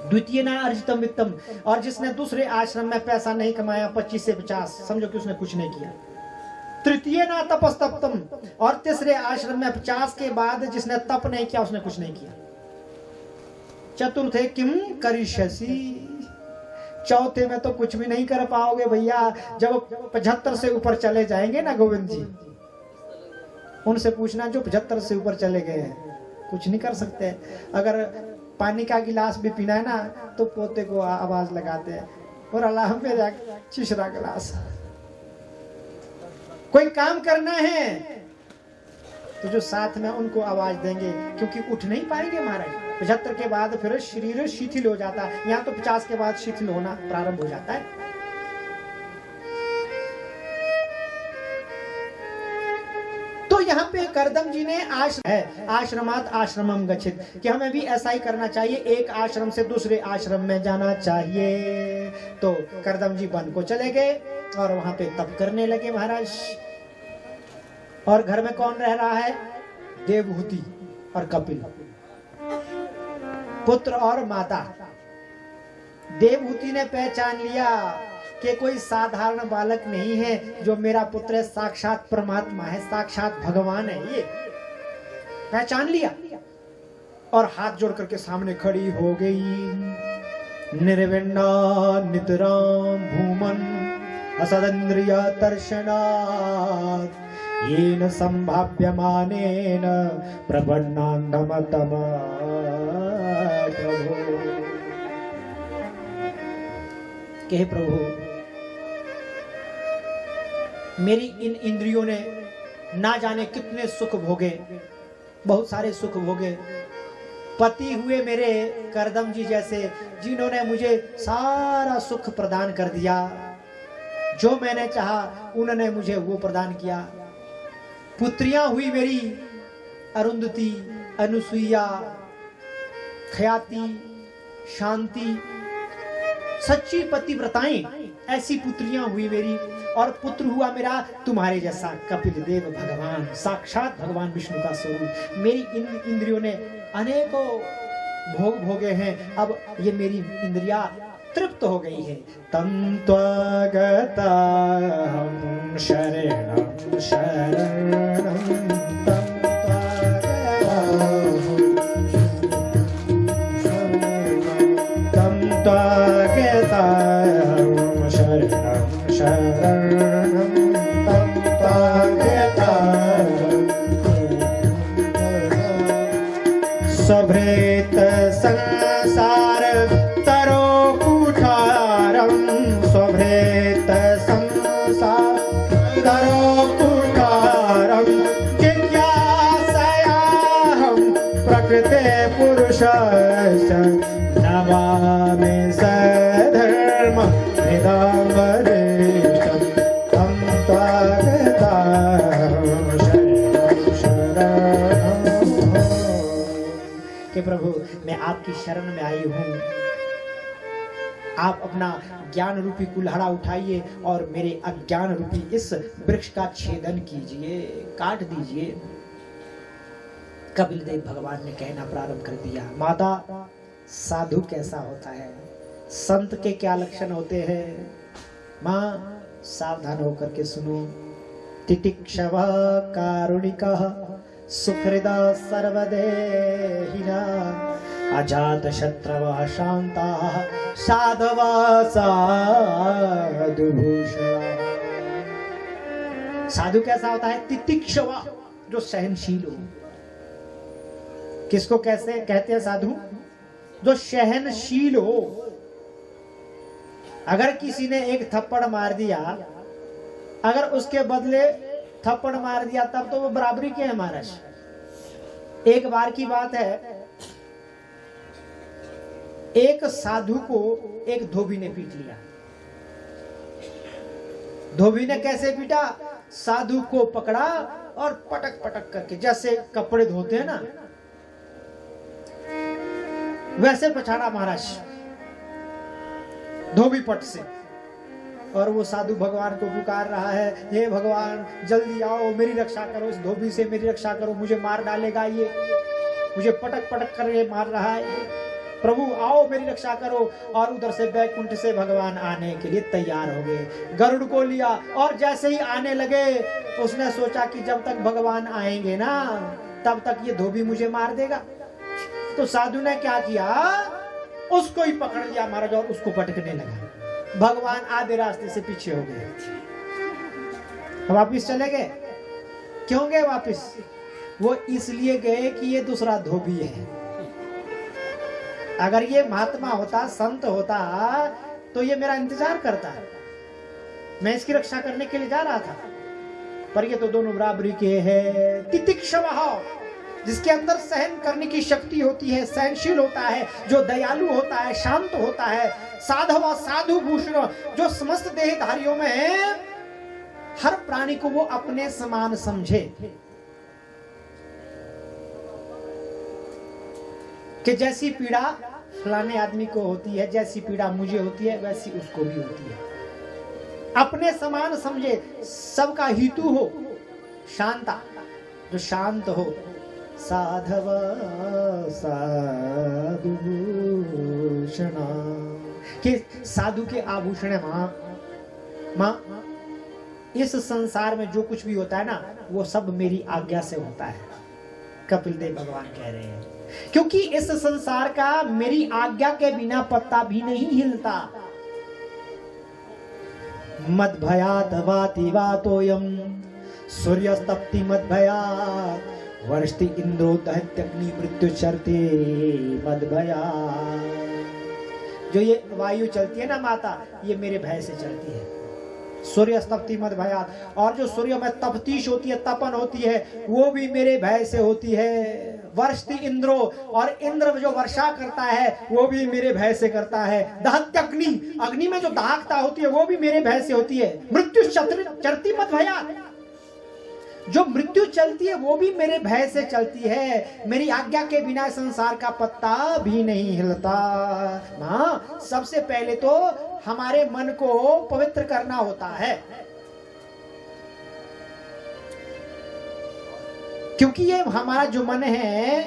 Speaker 1: द्वितीय ना अर्जितम वित्तम, और जिसने दूसरे आश्रम में पैसा नहीं कमाया 25 से 50, समझो कि उसने कुछ नहीं किया। तृतीय ना तपस्तप्तम, और तीसरे आश्रम में 50 के बाद जिसने तप नहीं किया, उसने कुछ नहीं किया। चतुर्थे किम करिष्यसि, चौथे में तो कुछ भी नहीं कर पाओगे भैया। जब 75 से ऊपर चले जाएंगे ना गोविंद जी, उनसे पूछना जो 75 से ऊपर चले गए हैं, कुछ नहीं कर सकते। अगर पानी का गिलास भी पीना है ना, तो पोते को आवाज लगाते हैं, और अल्लाह मेरा तीसरा गिलास। कोई काम करना है तो जो साथ में उनको आवाज देंगे, क्योंकि उठ नहीं पाएंगे महाराज। 75 के बाद फिर शरीर शिथिल हो जाता है, यहाँ तो 50 के बाद शिथिल होना प्रारंभ हो जाता है। तो यहाँ पे करदम जी ने आश्रमात आश्रमम गच्छेत, कि हमें भी ऐसा ही करना चाहिए, एक आश्रम से दूसरे आश्रम में जाना चाहिए। तो करदम जी वन को चले गए और वहां पे तप करने लगे महाराज। और घर में कौन रह रहा है? देवहूति और कपिल, पुत्र और माता। देवहूति ने पहचान लिया कि कोई साधारण बालक नहीं है, जो मेरा पुत्र है, साक्षात परमात्मा है, साक्षात भगवान है। ये पहचान लिया और हाथ जोड़ करके सामने खड़ी हो गई। निर्विण्णा नितराम भूमन असदन्द्रिय दर्शनात् येन संभाव्यमानेन प्रपन्नान्दमतम प्रभु। कहे प्रभु, मेरी इन इंद्रियों ने ना जाने कितने सुख भोगे, बहुत सारे सुख भोगे। पति हुए मेरे करदम जी जैसे, जिन्होंने मुझे सारा सुख प्रदान कर दिया, जो मैंने चाहा उन्होंने मुझे वो प्रदान किया। पुत्रियां हुई मेरी अरुंधति, अनुसुईया, ख्याति, शांति, सच्ची पतिव्रताएं, ऐसी पुत्रियां हुई मेरी। और पुत्र हुआ मेरा तुम्हारे जैसा कपिल देव भगवान, साक्षात भगवान विष्णु का स्वरूप। मेरी इन इंद्रियों ने अनेकों भोग भोगे हैं, अब ये मेरी इंद्रियां तृप्त हो गई है। तम त्वगता हम शरणं शरणं तम त्वगता हम शरणं शरणं तम त्वगता सभृत संसार तरो कुठारं स्वभृत संसार तरो कुठारं जिज्ञासयाहं प्रकृते पुरुषस्य नमामि सधर्म हृदं वरिष्ठं तं त्वगताहं शरणं शरणं। कि प्रभु, मैं आपकी शरण में आई हूँ, आप अपना ज्ञान रूपी कुल्हाड़ा उठाइए और मेरे अज्ञान रूपी इस वृक्ष का छेदन कीजिए, काट दीजिए। कपिल देव भगवान ने कहना प्रारंभ कर दिया, माता, साधु कैसा होता है, संत के क्या लक्षण होते हैं। माँ, सावधान होकर के सुनो। तितिक्षव कारुणिकः सुहृदा सर्वदेहिना अजात शत्रवः शान्ताः साधवः साधुभूषणा। साधु कैसा होता है? तितिक्षवा, जो सहनशील हो। किसको कैसे कहते हैं साधु? जो सहनशील हो। अगर किसी ने एक थप्पड़ मार दिया, अगर उसके बदले थप्पड़ मार दिया, तब तो वो बराबरी के है महाराज। एक बार की बात है, एक साधु को एक धोबी ने पीट लिया। धोबी ने कैसे पीटा? साधु को पकड़ा और पटक पटक करके, जैसे कपड़े धोते हैं ना, वैसे पछाड़ा महाराज धोबी पट से। और वो साधु भगवान को पुकार रहा है, हे भगवान जल्दी आओ, मेरी रक्षा करो, इस धोबी से मेरी रक्षा करो, मुझे मार डालेगा ये, मुझे पटक पटक कर ये मार रहा है, प्रभु आओ मेरी रक्षा करो। और उधर से बैकुंठ से भगवान आने के लिए तैयार हो गए, गरुड़ को लिया और जैसे ही आने लगे, उसने सोचा कि जब तक भगवान आएंगे ना, तब तक ये धोबी मुझे मार देगा। तो साधु ने क्या किया, उसको ही पकड़ लिया महाराज और उसको पटकने लगा। भगवान आधे रास्ते से पीछे हो गए, वापिस चले गए। क्यों गए वापिस? वो इसलिए गए कि ये दूसरा धोबी है। अगर ये महात्मा होता, संत होता, तो ये मेरा इंतजार करता है, मैं इसकी रक्षा करने के लिए जा रहा था। पर ये तो दोनों बराबरी के हैं। तितिक्षवः, जिसके अंदर सहन करने की शक्ति होती है, सहनशील होता है, जो दयालु होता है, शांत होता है। साधव साधु भूषण, जो समस्त देहधारियों में हर प्राणी को वो अपने समान समझे, कि जैसी पीड़ा फलाने आदमी को होती है, जैसी पीड़ा मुझे होती है, वैसी उसको भी होती है। अपने समान समझे, सबका हितु हो। शांता, जो शांत हो। साधव साधुभूषण, कि साधु के आभूषण है वहां, माँ, इस संसार में जो कुछ भी होता है ना, वो सब मेरी आज्ञा से होता है। कपिल देव भगवान कह रहे हैं, क्योंकि इस संसार का मेरी आज्ञा के बिना पत्ता भी नहीं हिलता। मद भयात वाति वातोयम सूर्यस्तप्ति मद भयात वर्षति इंद्रो दहत्यग्नि मृत्यु चरते मद भयात। जो ये वायु चलती है ना माता, ये मेरे भय से चलती है। सूर्य तपती मद भयात, और जो सूर्य में तपतीश होती है, तपन होती है, वो भी मेरे भय से होती है। वर्षति इंद्रो, और इंद्र जो वर्षा करता है वो भी मेरे भय से करता है। दहत्यग्नि, अग्नि में जो दाहकता होती है वो भी मेरे भय से होती है। मृत्यु चरती मद भयात, जो मृत्यु चलती है वो भी मेरे भय से चलती है। मेरी आज्ञा के बिना संसार का पत्ता भी नहीं हिलता। मां, सबसे पहले तो हमारे मन को पवित्र करना होता है, क्योंकि ये हमारा जो मन है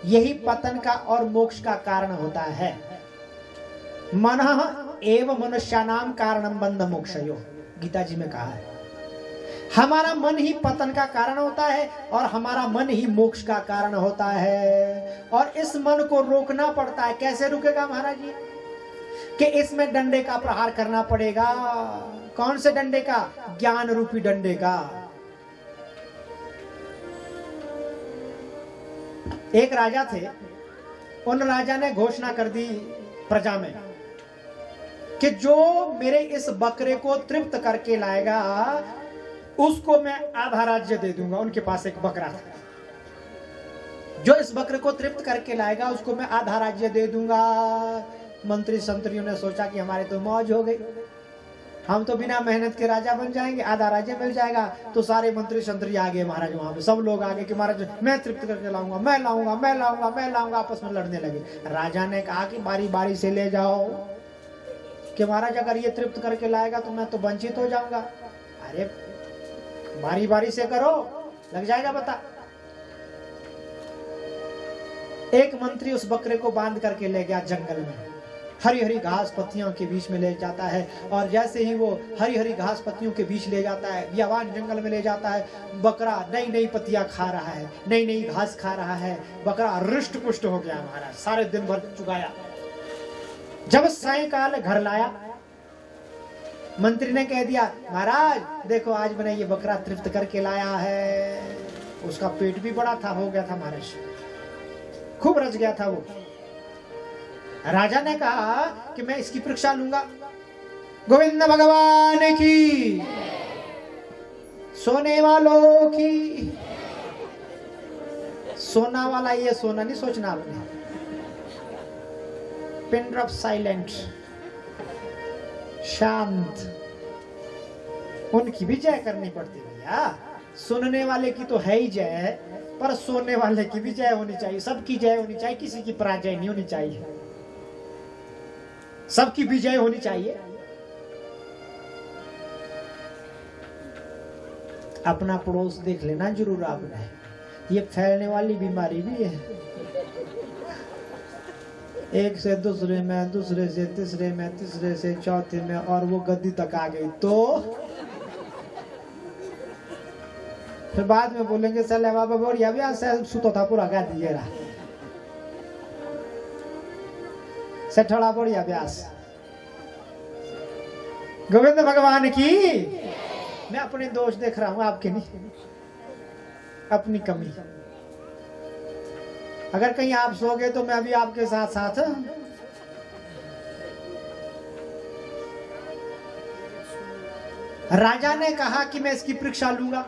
Speaker 1: यही पतन का और मोक्ष का कारण होता है। मनः एव मनुष्यानाम कारणम बंध मोक्षयो, गीता जी में कहा है। हमारा मन ही पतन का कारण होता है और हमारा मन ही मोक्ष का कारण होता है। और इस मन को रोकना पड़ता है। कैसे रुकेगा महाराज जी? कि इसमें डंडे का प्रहार करना पड़ेगा। कौन से डंडे का? ज्ञान रूपी डंडे का। एक राजा थे, उन राजा ने घोषणा कर दी प्रजा में कि जो मेरे इस बकरे को तृप्त करके लाएगा उसको मैं आधा राज्य दे दूंगा। उनके पास एक बकरा था, जो इस बकरे को तृप्त करके लाएगा उसको मैं आधा राज्य दे दूंगा। मंत्री संतरियों ने सोचा कि हमारे तो मौज हो गई, हम तो बिना मेहनत के राजा बन जाएंगे, आधा राज्य मिल जाएगा। तो सारे मंत्री संतरी आ गए महाराज, वहां पे सब लोग आ गए कि महाराज मैं तृप्त करके लाऊंगा, मैं लाऊंगा, मैं लाऊंगा, मैं लाऊंगा। आपस में लड़ने लगे। राजा ने कहा कि बारी बारी से ले जाओ, कि महाराज अगर ये तृप्त करके लाएगा तो मैं तो वंचित हो जाऊंगा। अरे बारी बारी से करो, लग जाएगा पता। एक मंत्री उस बकरे को बांध करके ले गया जंगल में, हरी हरी घास पत्तियों के बीच में ले जाता है। और जैसे ही वो हरी हरी घास पत्तियों के बीच ले जाता है, बियावान जंगल में ले जाता है, बकरा नई नई पत्तियां खा रहा है, नई नई घास खा रहा है। बकरा रुष्ट पुष्ट हो गया महाराज, सारे दिन भर चुगाया। जब सायंकाल घर लाया, मंत्री ने कह दिया महाराज देखो आज मैंने ये बकरा तृप्त करके लाया है। उसका पेट भी बड़ा था, हो गया था महाराज, खूब रच गया था वो। राजा ने कहा कि मैं इसकी परीक्षा लूंगा। गोविंद भगवान की, सोने वालों की। सोना वाला ये सोना नहीं सोचना आपने, पिन ड्रॉप साइलेंट, शांत, उनकी भी जय करनी पड़ती भैया। सुनने वाले की तो है ही जय, पर सोने वाले की भी जय होनी चाहिए। सबकी जय होनी चाहिए, किसी की पराजय नहीं होनी चाहिए, सबकी विजय होनी चाहिए। अपना पड़ोस देख लेना जरूर आपने, ये फैलने वाली बीमारी भी है। एक से दूसरे में, दूसरे से तीसरे में, तीसरे से चौथे में, और वो गद्दी तक आ गई तो फिर बाद में बोलेंगे चले बाबा बढ़िया भी सुतो था पूरा गा दिएगा से ठड़ा बढ़िया व्यास। गोविंद भगवान की। मैं अपने दोष देख रहा हूं, आपके नहीं, अपनी कमी। अगर कहीं आप सो गए तो मैं भी आपके साथ साथ। राजा ने कहा कि मैं इसकी परीक्षा लूंगा,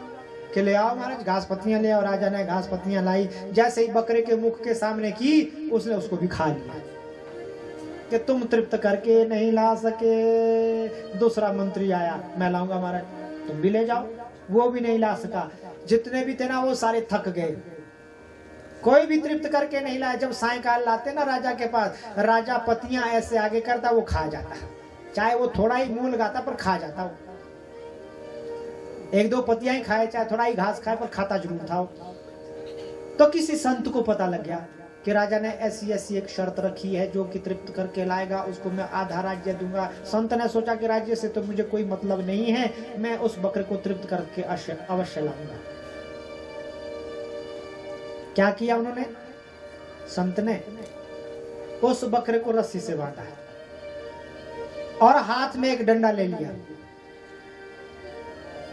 Speaker 1: कि ले आओ महाराज घास पत्तियां ले आओ। राजा ने घास पत्तियां लाई, जैसे ही बकरे के मुख के सामने की उसने उसको भी खा लिया। कि तुम तृप्त करके नहीं ला सके। दूसरा मंत्री आया, मैं लाऊंगा महाराज, तुम भी ले जाओ। वो भी नहीं ला सका। जितने भी थे ना वो सारे थक गए, कोई भी तृप्त करके नहीं लाया। जब सायंकाल लाते ना राजा के पास, राजा पत्तियां ऐसे आगे करता, वो खा जाता, चाहे वो थोड़ा ही मुंह लगाता पर खा जाता। वो एक दो पत्तियां ही खाए, चाहे थोड़ा ही घास खाए, पर खाता जरूर था। तो किसी संत को पता लग गया कि राजा ने ऐसी ऐसी एक शर्त रखी है, जो कि तृप्त करके लाएगा उसको मैं आधा राज्य दूंगा। संत ने सोचा कि राज्य से तो मुझे कोई मतलब नहीं है, मैं उस बकरे को तृप्त करके अवश्य लाऊंगा। क्या किया उन्होंने? संत ने उस बकरे को रस्सी से बांधा और हाथ में एक डंडा ले लिया।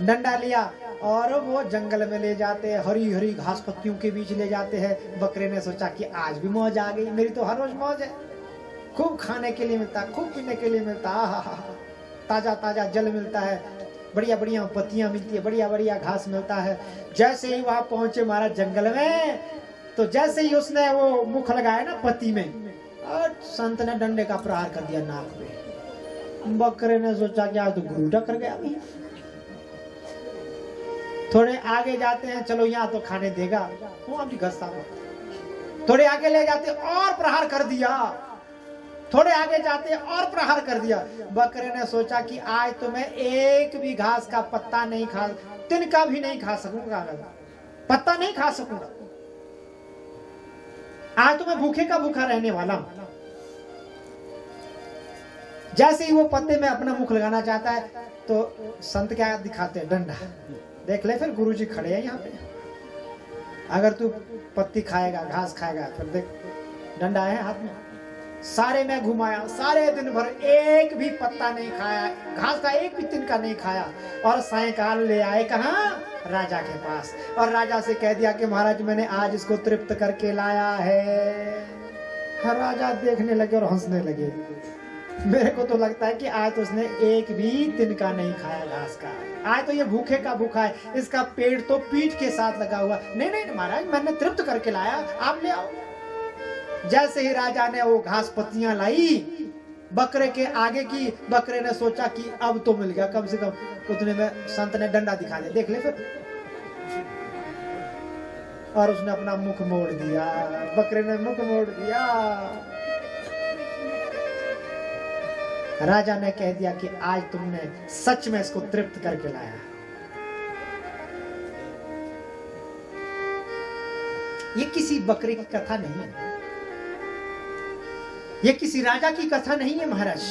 Speaker 1: डंडा लिया और वो जंगल में ले जाते हैं, हरी हरी घास पत्तियों के बीच ले जाते हैं। बकरे ने सोचा कि आज भी मौज आ गई, मेरी तो हर रोज मौज है। खूब खाने के लिए मिलता, खूब पीने के लिए मिलता, ताजा ताजा जल मिलता है, बढ़िया बढ़िया पत्तियां मिलती है, बढ़िया बढ़िया घास मिलता है। जैसे ही वहां पहुंचे महाराज जंगल में, तो जैसे ही उसने वो मुख लगाया ना पत्ती में, और संत ने डंडे का प्रहार कर दिया नाक में। बकरे ने सोचा कि आज तो गुरु टक्कर गया अभी। थोड़े आगे जाते हैं, चलो यहाँ तो खाने देगा, अभी घसता हुआ। थोड़े आगे ले जाते और प्रहार कर दिया, थोड़े आगे जाते और प्रहार कर दिया। बकरे ने सोचा कि आज तो मैं एक भी घास का पत्ता नहीं खा, तिनका भी नहीं खा सकूंगा, पत्ता नहीं खा सकूंगा, आज तो मैं भूखे का भूखा रहने वाला हूं। जैसे ही वो पत्ते में अपना मुख लगाना चाहता है, तो संत क्या दिखाते हैं? डंडा। देख ले, फिर गुरुजी खड़े हैं यहाँ पे, अगर तू पत्ती खाएगा, घास खाएगा, फिर देख डंडा है हाथ में। सारे में घुमाया, सारे दिन भर एक भी पत्ता नहीं खाया, घास का एक भी तिनका नहीं खाया, और सायंकाल ले आए कहाँ? राजा के पास। और राजा से कह दिया कि महाराज मैंने आज इसको तृप्त करके लाया है। हर राजा देखने लगे और हंसने लगे। मेरे को तो लगता है कि आज तो उसने एक भी तिनका नहीं खाया घास का, आज तो ये भूखे का भूखा है, इसका पेट तो पीठ के साथ लगा हुआ। नहीं नहीं महाराज, मैंने तृप्त करके लाया, आप ले आओ। जैसे ही राजा ने वो घास पत्तियां लाई बकरे के आगे की, बकरे ने सोचा कि अब तो मिल गया कम से कम। उतने में संत ने डंडा दिखा दिया, देख ले फिर, और उसने अपना मुख मोड़ दिया। बकरे ने मुख मोड़ दिया। राजा ने कह दिया कि आज तुमने सच में इसको तृप्त करके लाया। ये किसी बकरे की कथा नहीं है, ये किसी राजा की कथा नहीं है महाराज।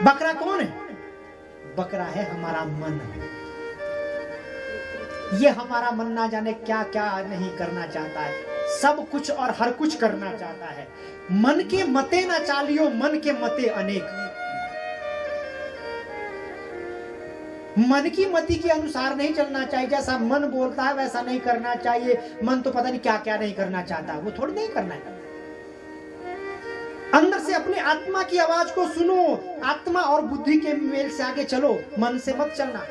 Speaker 1: बकरा कौन है? बकरा है हमारा मन। ये हमारा मन ना जाने क्या क्या नहीं करना चाहता है, सब कुछ और हर कुछ करना चाहता है। मन के मते ना चालियो, मन के मते अनेक। मन की मति के अनुसार नहीं चलना चाहिए, जैसा मन बोलता है वैसा नहीं करना चाहिए। मन तो पता नहीं क्या क्या नहीं करना चाहता, वो थोड़ी नहीं करना है। अंदर से अपने आत्मा की आवाज को सुनो, आत्मा और बुद्धि के मेल से आगे चलो, मन से मत चलना,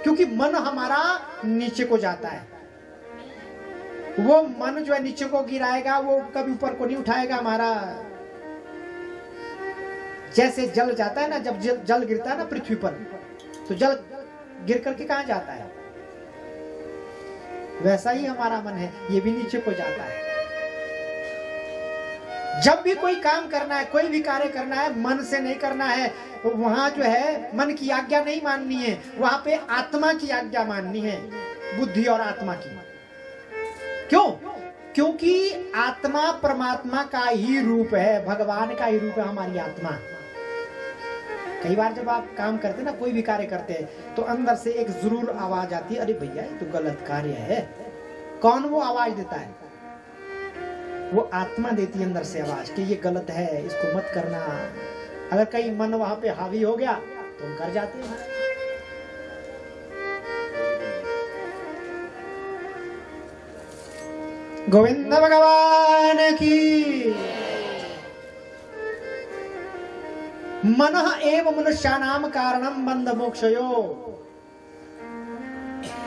Speaker 1: क्योंकि मन हमारा नीचे को जाता है। वो मन जो है नीचे को गिराएगा, वो कभी ऊपर को नहीं उठाएगा हमारा। जैसे जल जाता है ना, जब जल गिरता है ना पृथ्वी पर, तो जल गिर करके कहां जाता है? वैसा ही हमारा मन है, ये भी नीचे को जाता है। जब भी कोई काम करना है, कोई भी कार्य करना है, मन से नहीं करना है। वहां जो है मन की आज्ञा नहीं माननी है, वहां पे आत्मा की आज्ञा माननी है, बुद्धि और आत्मा की। क्यों? क्योंकि आत्मा परमात्मा का ही रूप है, भगवान का ही रूप है हमारी आत्मा। कई बार जब आप काम करते हैं ना, कोई भी कार्य करते हैं, तो अंदर से एक जरूर आवाज आती है, अरे भैया ये तो गलत कार्य है। कौन वो आवाज देता है? वो आत्मा देती है अंदर से आवाज कि ये गलत है, इसको मत करना। अगर कहीं मन वहां पे हावी हो गया तो हम कर जाते हैं। गोविंद भगवान की। मनः एव मनुष्याणाम कारणम बंध मोक्षयो।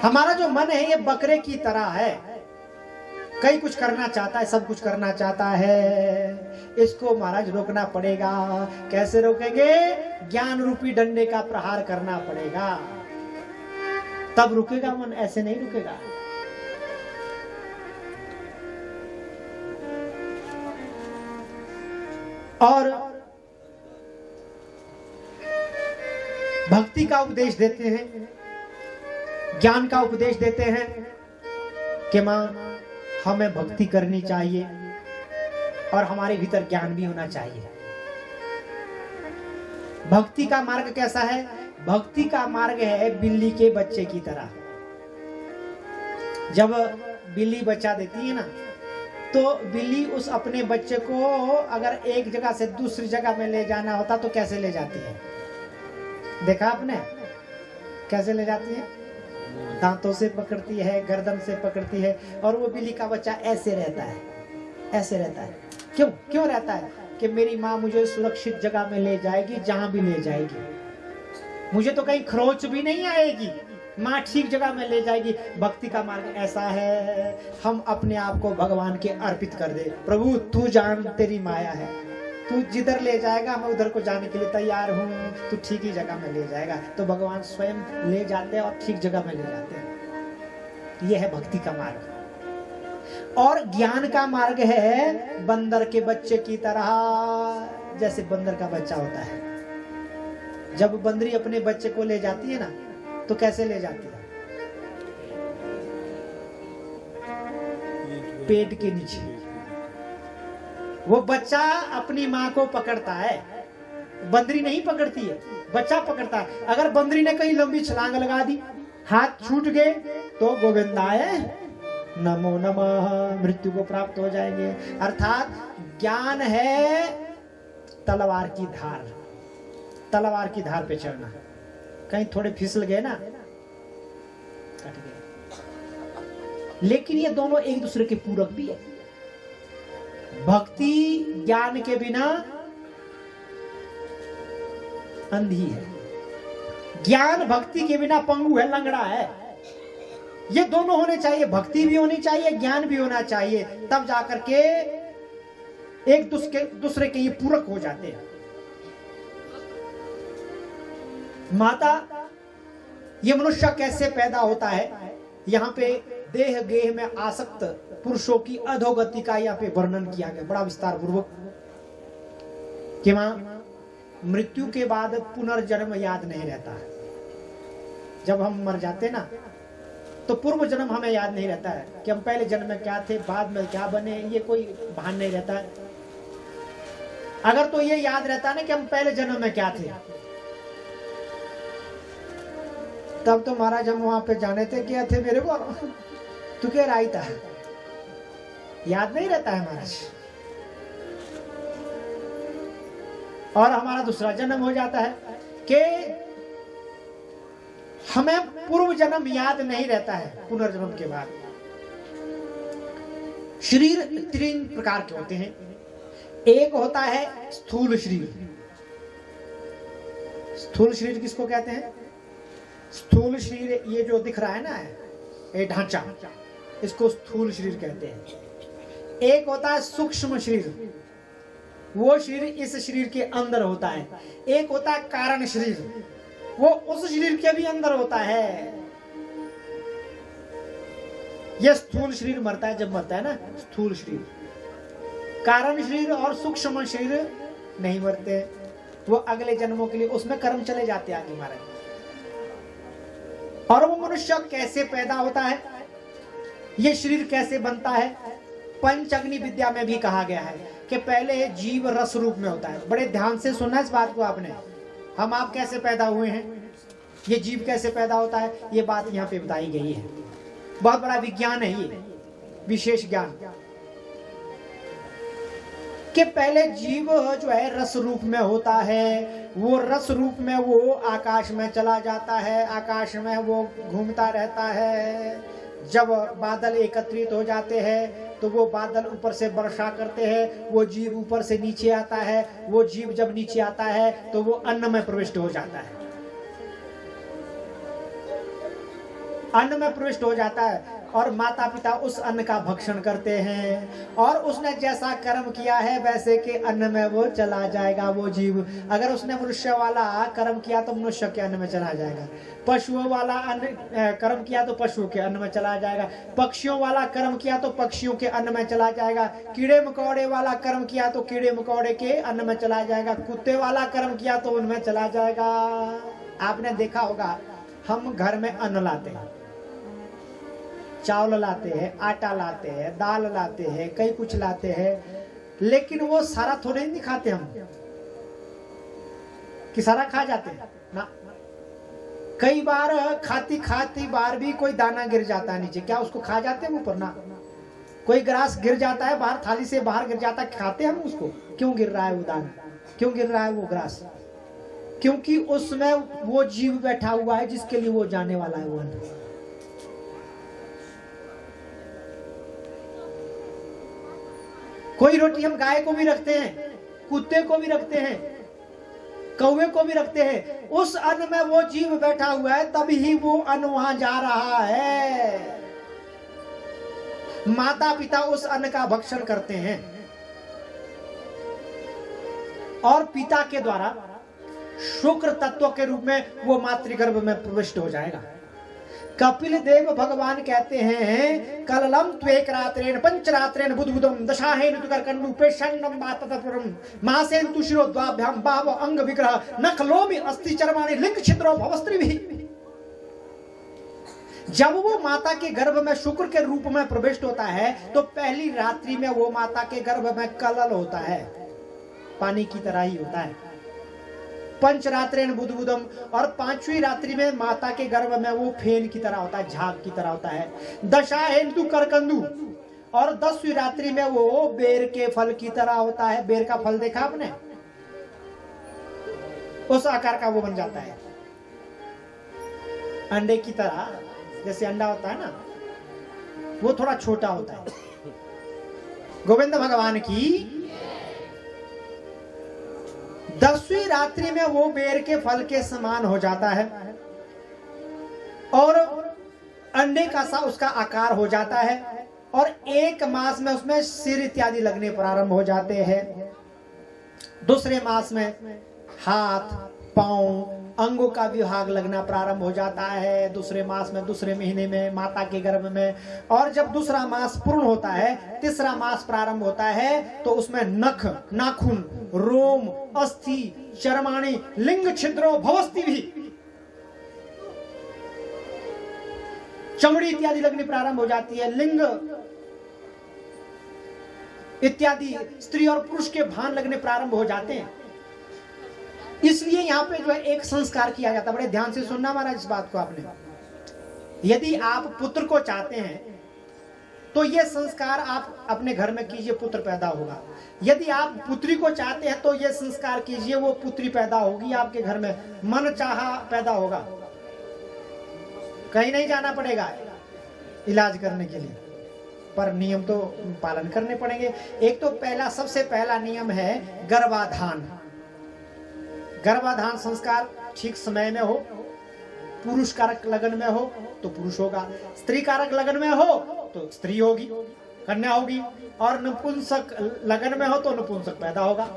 Speaker 1: हमारा जो मन है ये बकरे की तरह है, कई कुछ करना चाहता है, सब कुछ करना चाहता है। इसको महाराज रोकना पड़ेगा। कैसे रोकेंगे? ज्ञान रूपी डंडे का प्रहार करना पड़ेगा, तब रुकेगा मन, ऐसे नहीं रुकेगा। और भक्ति का उपदेश देते हैं, ज्ञान का उपदेश देते हैं कि मां हमें भक्ति करनी चाहिए और हमारे भीतर ज्ञान भी होना चाहिए। भक्ति का मार्ग कैसा है? भक्ति का मार्ग है बिल्ली के बच्चे की तरह। जब बिल्ली बच्चा देती है ना, तो बिल्ली उस अपने बच्चे को अगर एक जगह से दूसरी जगह में ले जाना होता तो कैसे ले जाती है? देखा आपने कैसे ले जाती है? दांतों से पकड़ती है, गर्दन से पकड़ती है, और वो बिल्ली का बच्चा ऐसे रहता है, ऐसे रहता है। क्यों क्यों रहता है? कि मेरी माँ मुझे सुरक्षित जगह में ले जाएगी, जहां भी ले जाएगी मुझे तो कहीं खरोच भी नहीं आएगी, माँ ठीक जगह में ले जाएगी। भक्ति का मार्ग ऐसा है, हम अपने आप को भगवान के अर्पित कर दे। प्रभु तू जान, तेरी माया है, तू जिधर ले जाएगा मैं उधर को जाने के लिए तैयार हूँ, तू ठीक ही जगह में ले जाएगा। तो भगवान स्वयं ले जाते हैं और ठीक जगह में ले जाते हैं। यह है भक्ति का मार्ग। और ज्ञान का मार्ग है बंदर के बच्चे की तरह। जैसे बंदर का बच्चा होता है, जब बंदरी अपने बच्चे को ले जाती है ना, तो कैसे ले जाती है? पेट के नीचे। वो बच्चा अपनी माँ को पकड़ता है, बंदरी नहीं पकड़ती है, बच्चा पकड़ता है। अगर बंदरी ने कहीं लंबी छलांग लगा दी, हाथ छूट गए, तो गोविंदाय नमो नमः, मृत्यु को प्राप्त हो जाएंगे। अर्थात ज्ञान है तलवार की धार, तलवार की धार पे चढ़ना। कहीं थोड़े फिसल गए ना, कट गए। लेकिन ये दोनों एक दूसरे के पूरक भी है। भक्ति ज्ञान के बिना अंधी है, ज्ञान भक्ति के बिना पंगु है, लंगड़ा है। ये दोनों होने चाहिए, भक्ति भी होनी चाहिए, ज्ञान भी होना चाहिए, तब जाकर के एक दूसरे के ये पूरक हो जाते हैं। माता, ये मनुष्य कैसे पैदा होता है? यहाँ पे देह गेह में आसक्त पुरुषों की अधोगति का यहाँ पे वर्णन किया गया बड़ा विस्तार पूर्वक, कि वहां मृत्यु के बाद पुनर्जन्म याद नहीं रहता है। जब हम मर जाते ना, तो पूर्व जन्म हमें याद नहीं रहता है कि हम पहले जन्म में क्या थे, बाद में क्या बने, ये कोई भान नहीं रहता है। अगर तो ये याद रहता ना कि हम पहले जन्म में क्या थे, तब तो महाराज हम वहां पे जाने थे, क्या थे मेरे को, तू क्या राई था, याद नहीं रहता है महाराज। और हमारा दूसरा जन्म हो जाता है कि हमें पूर्व जन्म याद नहीं रहता है। पुनर्जन्म के बाद शरीर तीन प्रकार के होते हैं। एक होता है स्थूल शरीर। स्थूल शरीर किसको कहते हैं? स्थूल शरीर ये जो दिख रहा है ना, ये ढांचा, इसको स्थूल शरीर कहते हैं। एक होता है सूक्ष्म शरीर, वो शरीर इस शरीर के अंदर होता है। एक होता है कारण शरीर, वो उस शरीर के भी अंदर होता है। यह स्थूल शरीर मरता है, जब मरता है ना स्थूल शरीर। कारण शरीर और सूक्ष्म शरीर नहीं मरते, वो अगले जन्मों के लिए उसमें कर्म चले जाते आगे महाराज। और वो मनुष्य कैसे पैदा होता है, ये शरीर कैसे बनता है? पंचअग्नि विद्या में भी कहा गया है कि पहले जीव रस रूप में होता है। बड़े ध्यान से सुनना इस बात को आपने। हम आप कैसे पैदा हुए हैं, ये जीव कैसे पैदा होता है, ये बात यहाँ पे बताई गई है। बहुत बड़ा विज्ञान है ये, विशेष ज्ञान, कि पहले जीव जो है रस रूप में होता है। वो रस रूप में वो आकाश में चला जाता है, आकाश में वो घूमता रहता है। जब बादल एकत्रित हो जाते हैं तो वो बादल ऊपर से वर्षा करते हैं, वो जीव ऊपर से नीचे आता है। वो जीव जब नीचे आता है तो वो अन्न में प्रविष्ट हो जाता है, अन्न में प्रविष्ट हो जाता है, और माता पिता उस अन्न का भक्षण करते हैं। और उसने जैसा कर्म किया है वैसे के अन्न में वो चला जाएगा वो जीव। अगर उसने मनुष्य वाला कर्म किया तो मनुष्य के अन्न में चला जाएगा, पशुओं वाला अन्न कर्म किया तो पशुओं के अन्न में चला जाएगा, पक्षियों वाला कर्म किया तो पक्षियों के अन्न में चला जाएगा, कीड़े मकोड़े वाला कर्म किया तो कीड़े मकोड़े के अन्न में चला जाएगा, कुत्ते वाला कर्म किया तो उनमें चला जाएगा। आपने देखा होगा, हम घर में अन्न लाते हैं, चावल लाते हैं, आटा लाते हैं, दाल लाते हैं, कई कुछ लाते हैं, लेकिन वो सारा थोड़े नहीं खाते हम कि सारा खा जाते हैं ना। कई बार खाती खाती बार भी कोई दाना गिर जाता है नीचे, क्या उसको खा जाते हैं ऊपर ना। कोई ग्रास गिर जाता है बाहर, थाली से बाहर गिर जाता है, खाते हम उसको। क्यों गिर रहा है वो दाना, क्यों गिर रहा है वो ग्रास? क्योंकि उसमें वो जीव बैठा हुआ है जिसके लिए वो जाने वाला है वो अन्न। कोई रोटी हम गाय को भी रखते हैं, कुत्ते को भी रखते हैं, कौवे को भी रखते हैं, उस अन्न में वो जीव बैठा हुआ है, तभी ही वो अन्न वहां जा रहा है। माता पिता उस अन्न का भक्षण करते हैं और पिता के द्वारा शुक्र तत्व के रूप में वो मातृगर्भ में प्रविष्ट हो जाएगा। कपिल देव भगवान कहते हैं कललम त्वेक रात्रेण पंचरात्रेण बुधबुधम दशाहेन तुकरकंडु पेशंडम माततपुरम मासेन तुशिरो द्वाभ्याम बाहव अंग विग्रह नखलोमि अस्ति चर्माणि लिंग छिद्रो भवस्त्रिभिः। जब वो माता के गर्भ में शुक्र के रूप में प्रविष्ट होता है तो पहली रात्रि में वो माता के गर्भ में कलल होता है, पानी की तरह ही होता है। पंचरात्रेण बुधबुधम, और पांचवी रात्रि में माता के गर्भ में वो फेन की तरह होता है, झाग की तरह होता है। दशाहेन्तु करकंदु, और 10वीं रात्रि में वो बेर के फल की तरह होता है। बेर का फल देखा आपने, उस आकार का वो बन जाता है, अंडे की तरह। जैसे अंडा होता है ना, वो थोड़ा छोटा होता है। गोविंद भगवान की 10वीं रात्रि में वो बेर के फल के समान हो जाता है और अंडे का सा उसका आकार हो जाता है, और 1 मास में उसमें सिर इत्यादि लगने प्रारंभ हो जाते हैं। दूसरे मास में हाथ, पांव, अंगों का विभाग लगना प्रारंभ हो जाता है। दूसरे मास में, दूसरे महीने में माता के गर्भ में। और जब दूसरा मास पूर्ण होता है, तीसरा मास प्रारंभ होता है, तो उसमें नख, नाखून, रोम, अस्थि, चर्माणि, लिंग छिद्रो भवस्त्रिभिः, चमड़ी इत्यादि लगनी प्रारंभ हो जाती है। लिंग इत्यादि स्त्री और पुरुष के भान लगने प्रारंभ हो जाते हैं। इसलिए यहाँ पे जो है एक संस्कार किया जाता है। बड़े ध्यान से सुनना महाराज इस बात को आपने। यदि आप पुत्र को चाहते हैं तो ये संस्कार आप अपने घर में कीजिए, पुत्र पैदा होगा। यदि आप पुत्री को चाहते हैं तो ये संस्कार कीजिए, वो पुत्री पैदा होगी आपके घर में, मन चाहा पैदा होगा। कहीं नहीं जाना पड़ेगा इलाज करने के लिए, पर नियम तो पालन करने पड़ेंगे। एक तो पहला, सबसे पहला नियम है गर्भाधान। गर्भाधान संस्कार ठीक समय में हो, पुरुष कारक लगन में हो तो पुरुष होगा, स्त्री कारक लगन में हो तो स्त्री होगी, कन्या होगी, और नपुंसक लगन में हो तो नपुंसक पैदा होगा।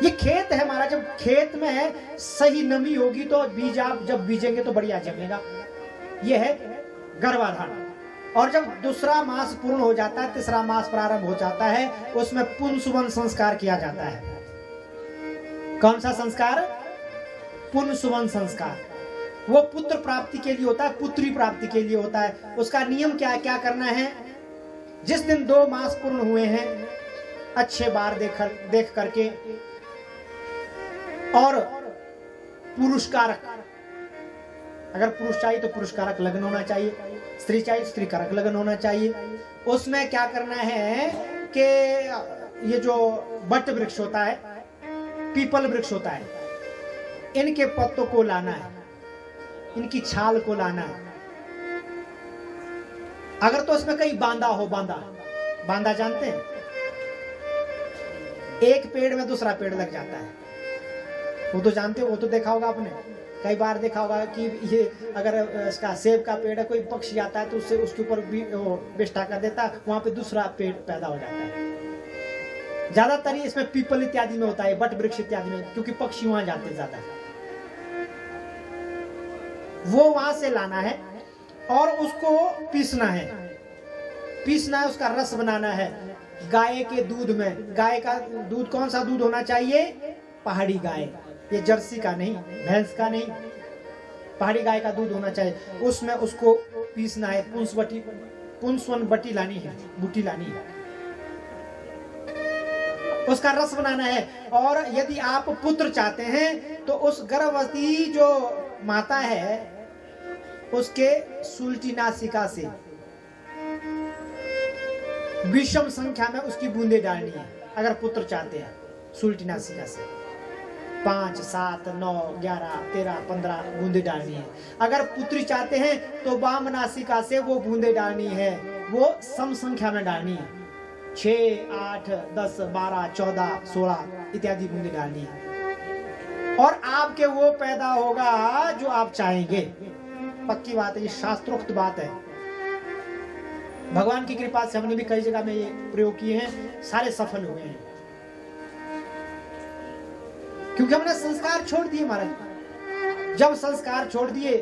Speaker 1: ये खेत है हमारा, जब खेत में सही नमी होगी तो बीज आप जब बीजेंगे तो बढ़िया जमेगा। ये है गर्भाधान। और जब दूसरा मास पूर्ण हो जाता है, तीसरा मास प्रारंभ हो जाता है, उसमें पुंसवन संस्कार किया जाता है। कौन सा संस्कार? पुंसवन संस्कार। वो पुत्र प्राप्ति के लिए होता है, पुत्री प्राप्ति के लिए होता है। उसका नियम क्या है, क्या करना है? जिस दिन 2 मास पूर्ण हुए हैं, अच्छे बार देख करके, और पुरुष कारक, अगर पुरुष चाहिए तो पुरुष कारक लगन होना चाहिए, स्त्री चाहिए स्त्री कारक लगन होना चाहिए। उसमें क्या करना है कि ये जो बट वृक्ष होता है, पीपल वृक्ष होता है, इनके पत्तों को लाना है, इनकी छाल को लाना है। अगर तो उसमें कहीं बांदा हो, बांदा जानते हैं, एक पेड़ में दूसरा पेड़ लग जाता है, वो तो जानते हो, वो तो देखा होगा आपने, कई बार देखा होगा कि ये अगर इसका सेब का पेड़ है, कोई पक्षी आता है तो उससे उसके ऊपर भी बिष्ठा कर देता है, वहां पे दूसरा पेड़ पैदा हो जाता है। ज्यादातर इसमें पीपल इत्यादि में होता है, बट वृक्ष इत्यादि में, क्योंकि पक्षी वहां जाते हैं ज्यादा। वो वहां से लाना है और उसको पीसना है, उसका रस बनाना है गाय के दूध में। गाय का दूध कौन सा दूध होना चाहिए? पहाड़ी गाय, ये जर्सी का नहीं, भैंस का नहीं, पहाड़ी गाय का दूध होना चाहिए, उसमें उसको पीसना है, पुंसवन बटी लानी है, बूटी लानी है, उसका रस बनाना है। और यदि आप पुत्र चाहते हैं तो उस गर्भवती जो माता है उसके सुलटी नासिका से विषम संख्या में उसकी बूंदे डालनी है। अगर पुत्र चाहते हैं सुलटी नासिका से 5, 7, 9, 11, 13, 15 बूंदे डालनी है। अगर पुत्री चाहते हैं तो वाम नासिका से वो बूंदे डालनी है, वो सम संख्या में डालनी है, 6, 8, 10, 12, 14, 16 इत्यादि बूंदे डालनी है। और आपके वो पैदा होगा जो आप चाहेंगे। पक्की बात है, ये शास्त्रोक्त बात है। भगवान की कृपा से हमने भी कई जगह में ये प्रयोग किए हैं, सारे सफल हुए हैं, क्योंकि हमने संस्कार छोड़ दिए महाराज। जब संस्कार छोड़ दिए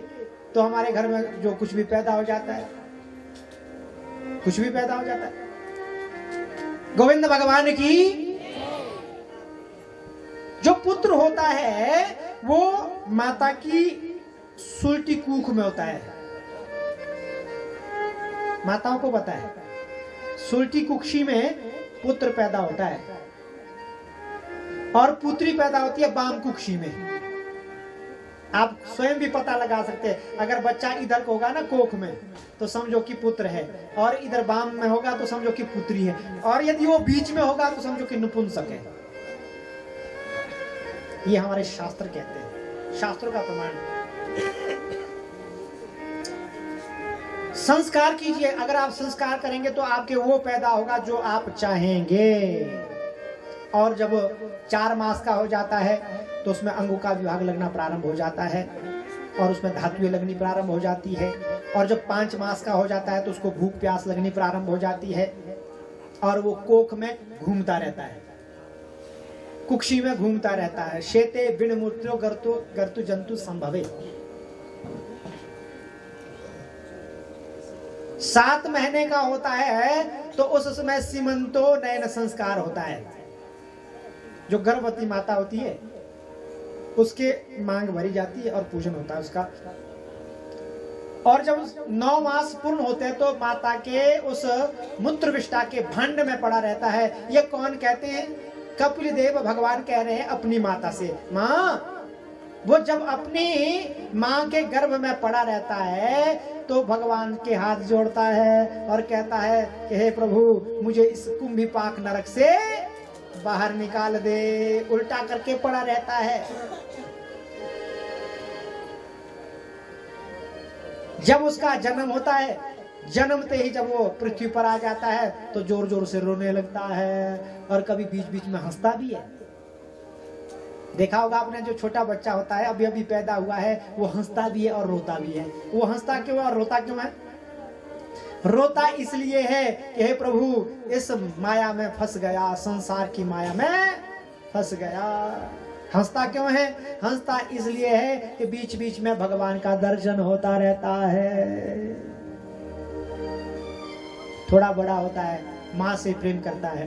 Speaker 1: तो हमारे घर में जो कुछ भी पैदा हो जाता है, कुछ भी पैदा हो जाता है। गोविंद भगवान की जो पुत्र होता है वो माता की सुलटी कूख में होता है। माताओं को पता है, सुलटी कुक्षी में पुत्र पैदा होता है और पुत्री पैदा होती है वाम कुक्षी में। आप स्वयं भी पता लगा सकते हैं। अगर बच्चा इधर को होगा ना कोख में तो समझो कि पुत्र है, और इधर वाम में होगा तो समझो कि पुत्री है, और यदि वो बीच में होगा तो समझो कि नपुंसक है। ये हमारे शास्त्र कहते हैं, शास्त्रों का प्रमाण। संस्कार कीजिए। अगर आप संस्कार करेंगे तो आपके वो पैदा होगा जो आप चाहेंगे। और जब 4 मास का हो जाता है तो उसमें अंगों का विभाग लगना प्रारंभ हो जाता है और उसमें धातुएं लगनी प्रारंभ हो जाती है। और जब 5 मास का हो जाता है तो उसको भूख प्यास लगनी प्रारंभ हो जाती है और वो कोख में घूमता रहता है, कुक्षी में घूमता रहता है। शेते बिन मूत्रो गर्तु जंतु संभवे। 7 महीने का होता है तो उस समय सीमंतो नयन संस्कार होता है। जो गर्भवती माता होती है उसके मांग भरी जाती है और पूजन होता है उसका। और जब 9 मास पूर्ण होते हैं तो माता के उस मूत्र विष्ठा के भंड में पड़ा रहता है। ये कौन कहते हैं? कपिल देव भगवान कह रहे हैं अपनी माता से, माँ वो जब अपनी माँ के गर्भ में पड़ा रहता है तो भगवान के हाथ जोड़ता है और कहता है कि हे प्रभु मुझे इस कुंभीपाक नरक से बाहर निकाल दे। उल्टा करके पड़ा रहता है। जब उसका जन्म होता है, जन्मते ही जब वो पृथ्वी पर आ जाता है तो जोर जोर से रोने लगता है और कभी बीच बीच में हंसता भी है। देखा होगा आपने, जो छोटा बच्चा होता है अभी अभी पैदा हुआ है वो हंसता भी है और रोता भी है। वो हंसता क्यों और रोता क्यों है? रोता इसलिए है कि हे प्रभु इस माया में फंस गया, संसार की माया में फंस गया। हंसता क्यों है? हंसता इसलिए है कि बीच बीच में भगवान का दर्शन होता रहता है। थोड़ा बड़ा होता है माँ से प्रेम करता है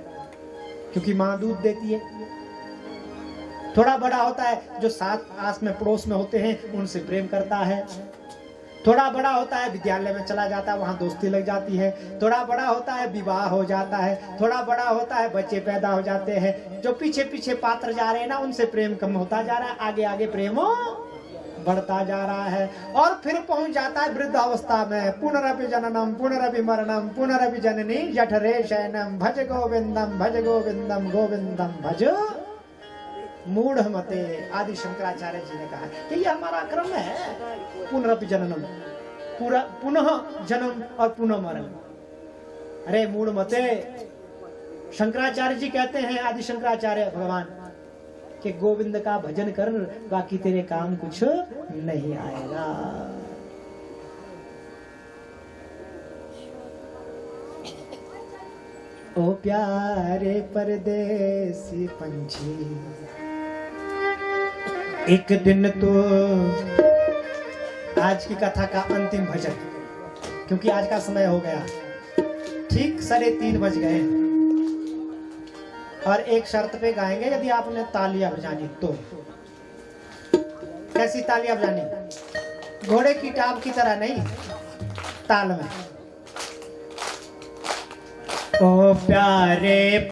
Speaker 1: क्योंकि माँ दूध देती है। थोड़ा बड़ा होता है जो साथ आस में पड़ोस में होते हैं उनसे प्रेम करता है। थोड़ा बड़ा होता है विद्यालय में चला जाता है, वहां दोस्ती लग जाती है। थोड़ा बड़ा होता है विवाह हो जाता है। थोड़ा बड़ा होता है बच्चे पैदा हो जाते हैं। जो पीछे पीछे पात्र जा रहे हैं ना उनसे प्रेम कम होता जा रहा है, आगे आगे प्रेम बढ़ता जा रहा है। और फिर पहुंच जाता है वृद्धावस्था में। पुनरपि जननम पुनरपि मरणम पुनरपि जननी जठरे शयनम भज गोविंदम गोविंदम भज मूढ़ मते। आदि शंकराचार्य जी ने कहा कि ये हमारा क्रम है, पुनरपि जननम, पुनः जन्म और पुनः मरण। अरे मूढ़ मते, शंकराचार्य जी कहते हैं, आदि शंकराचार्य भगवान, कि गोविंद का भजन कर बाकी तेरे काम कुछ नहीं आएगा। ओ प्यारे परदेसी पंछी एक दिन तो। आज की कथा का अंतिम भजन, क्योंकि आज का समय हो गया, ठीक 3:30 बज गए। और एक शर्त पे गाएंगे, यदि आपने तालियां बजानी तो। कैसी तालियां बजानी? घोड़े की टाप की तरह नहीं, ताल में। ओ प्यारे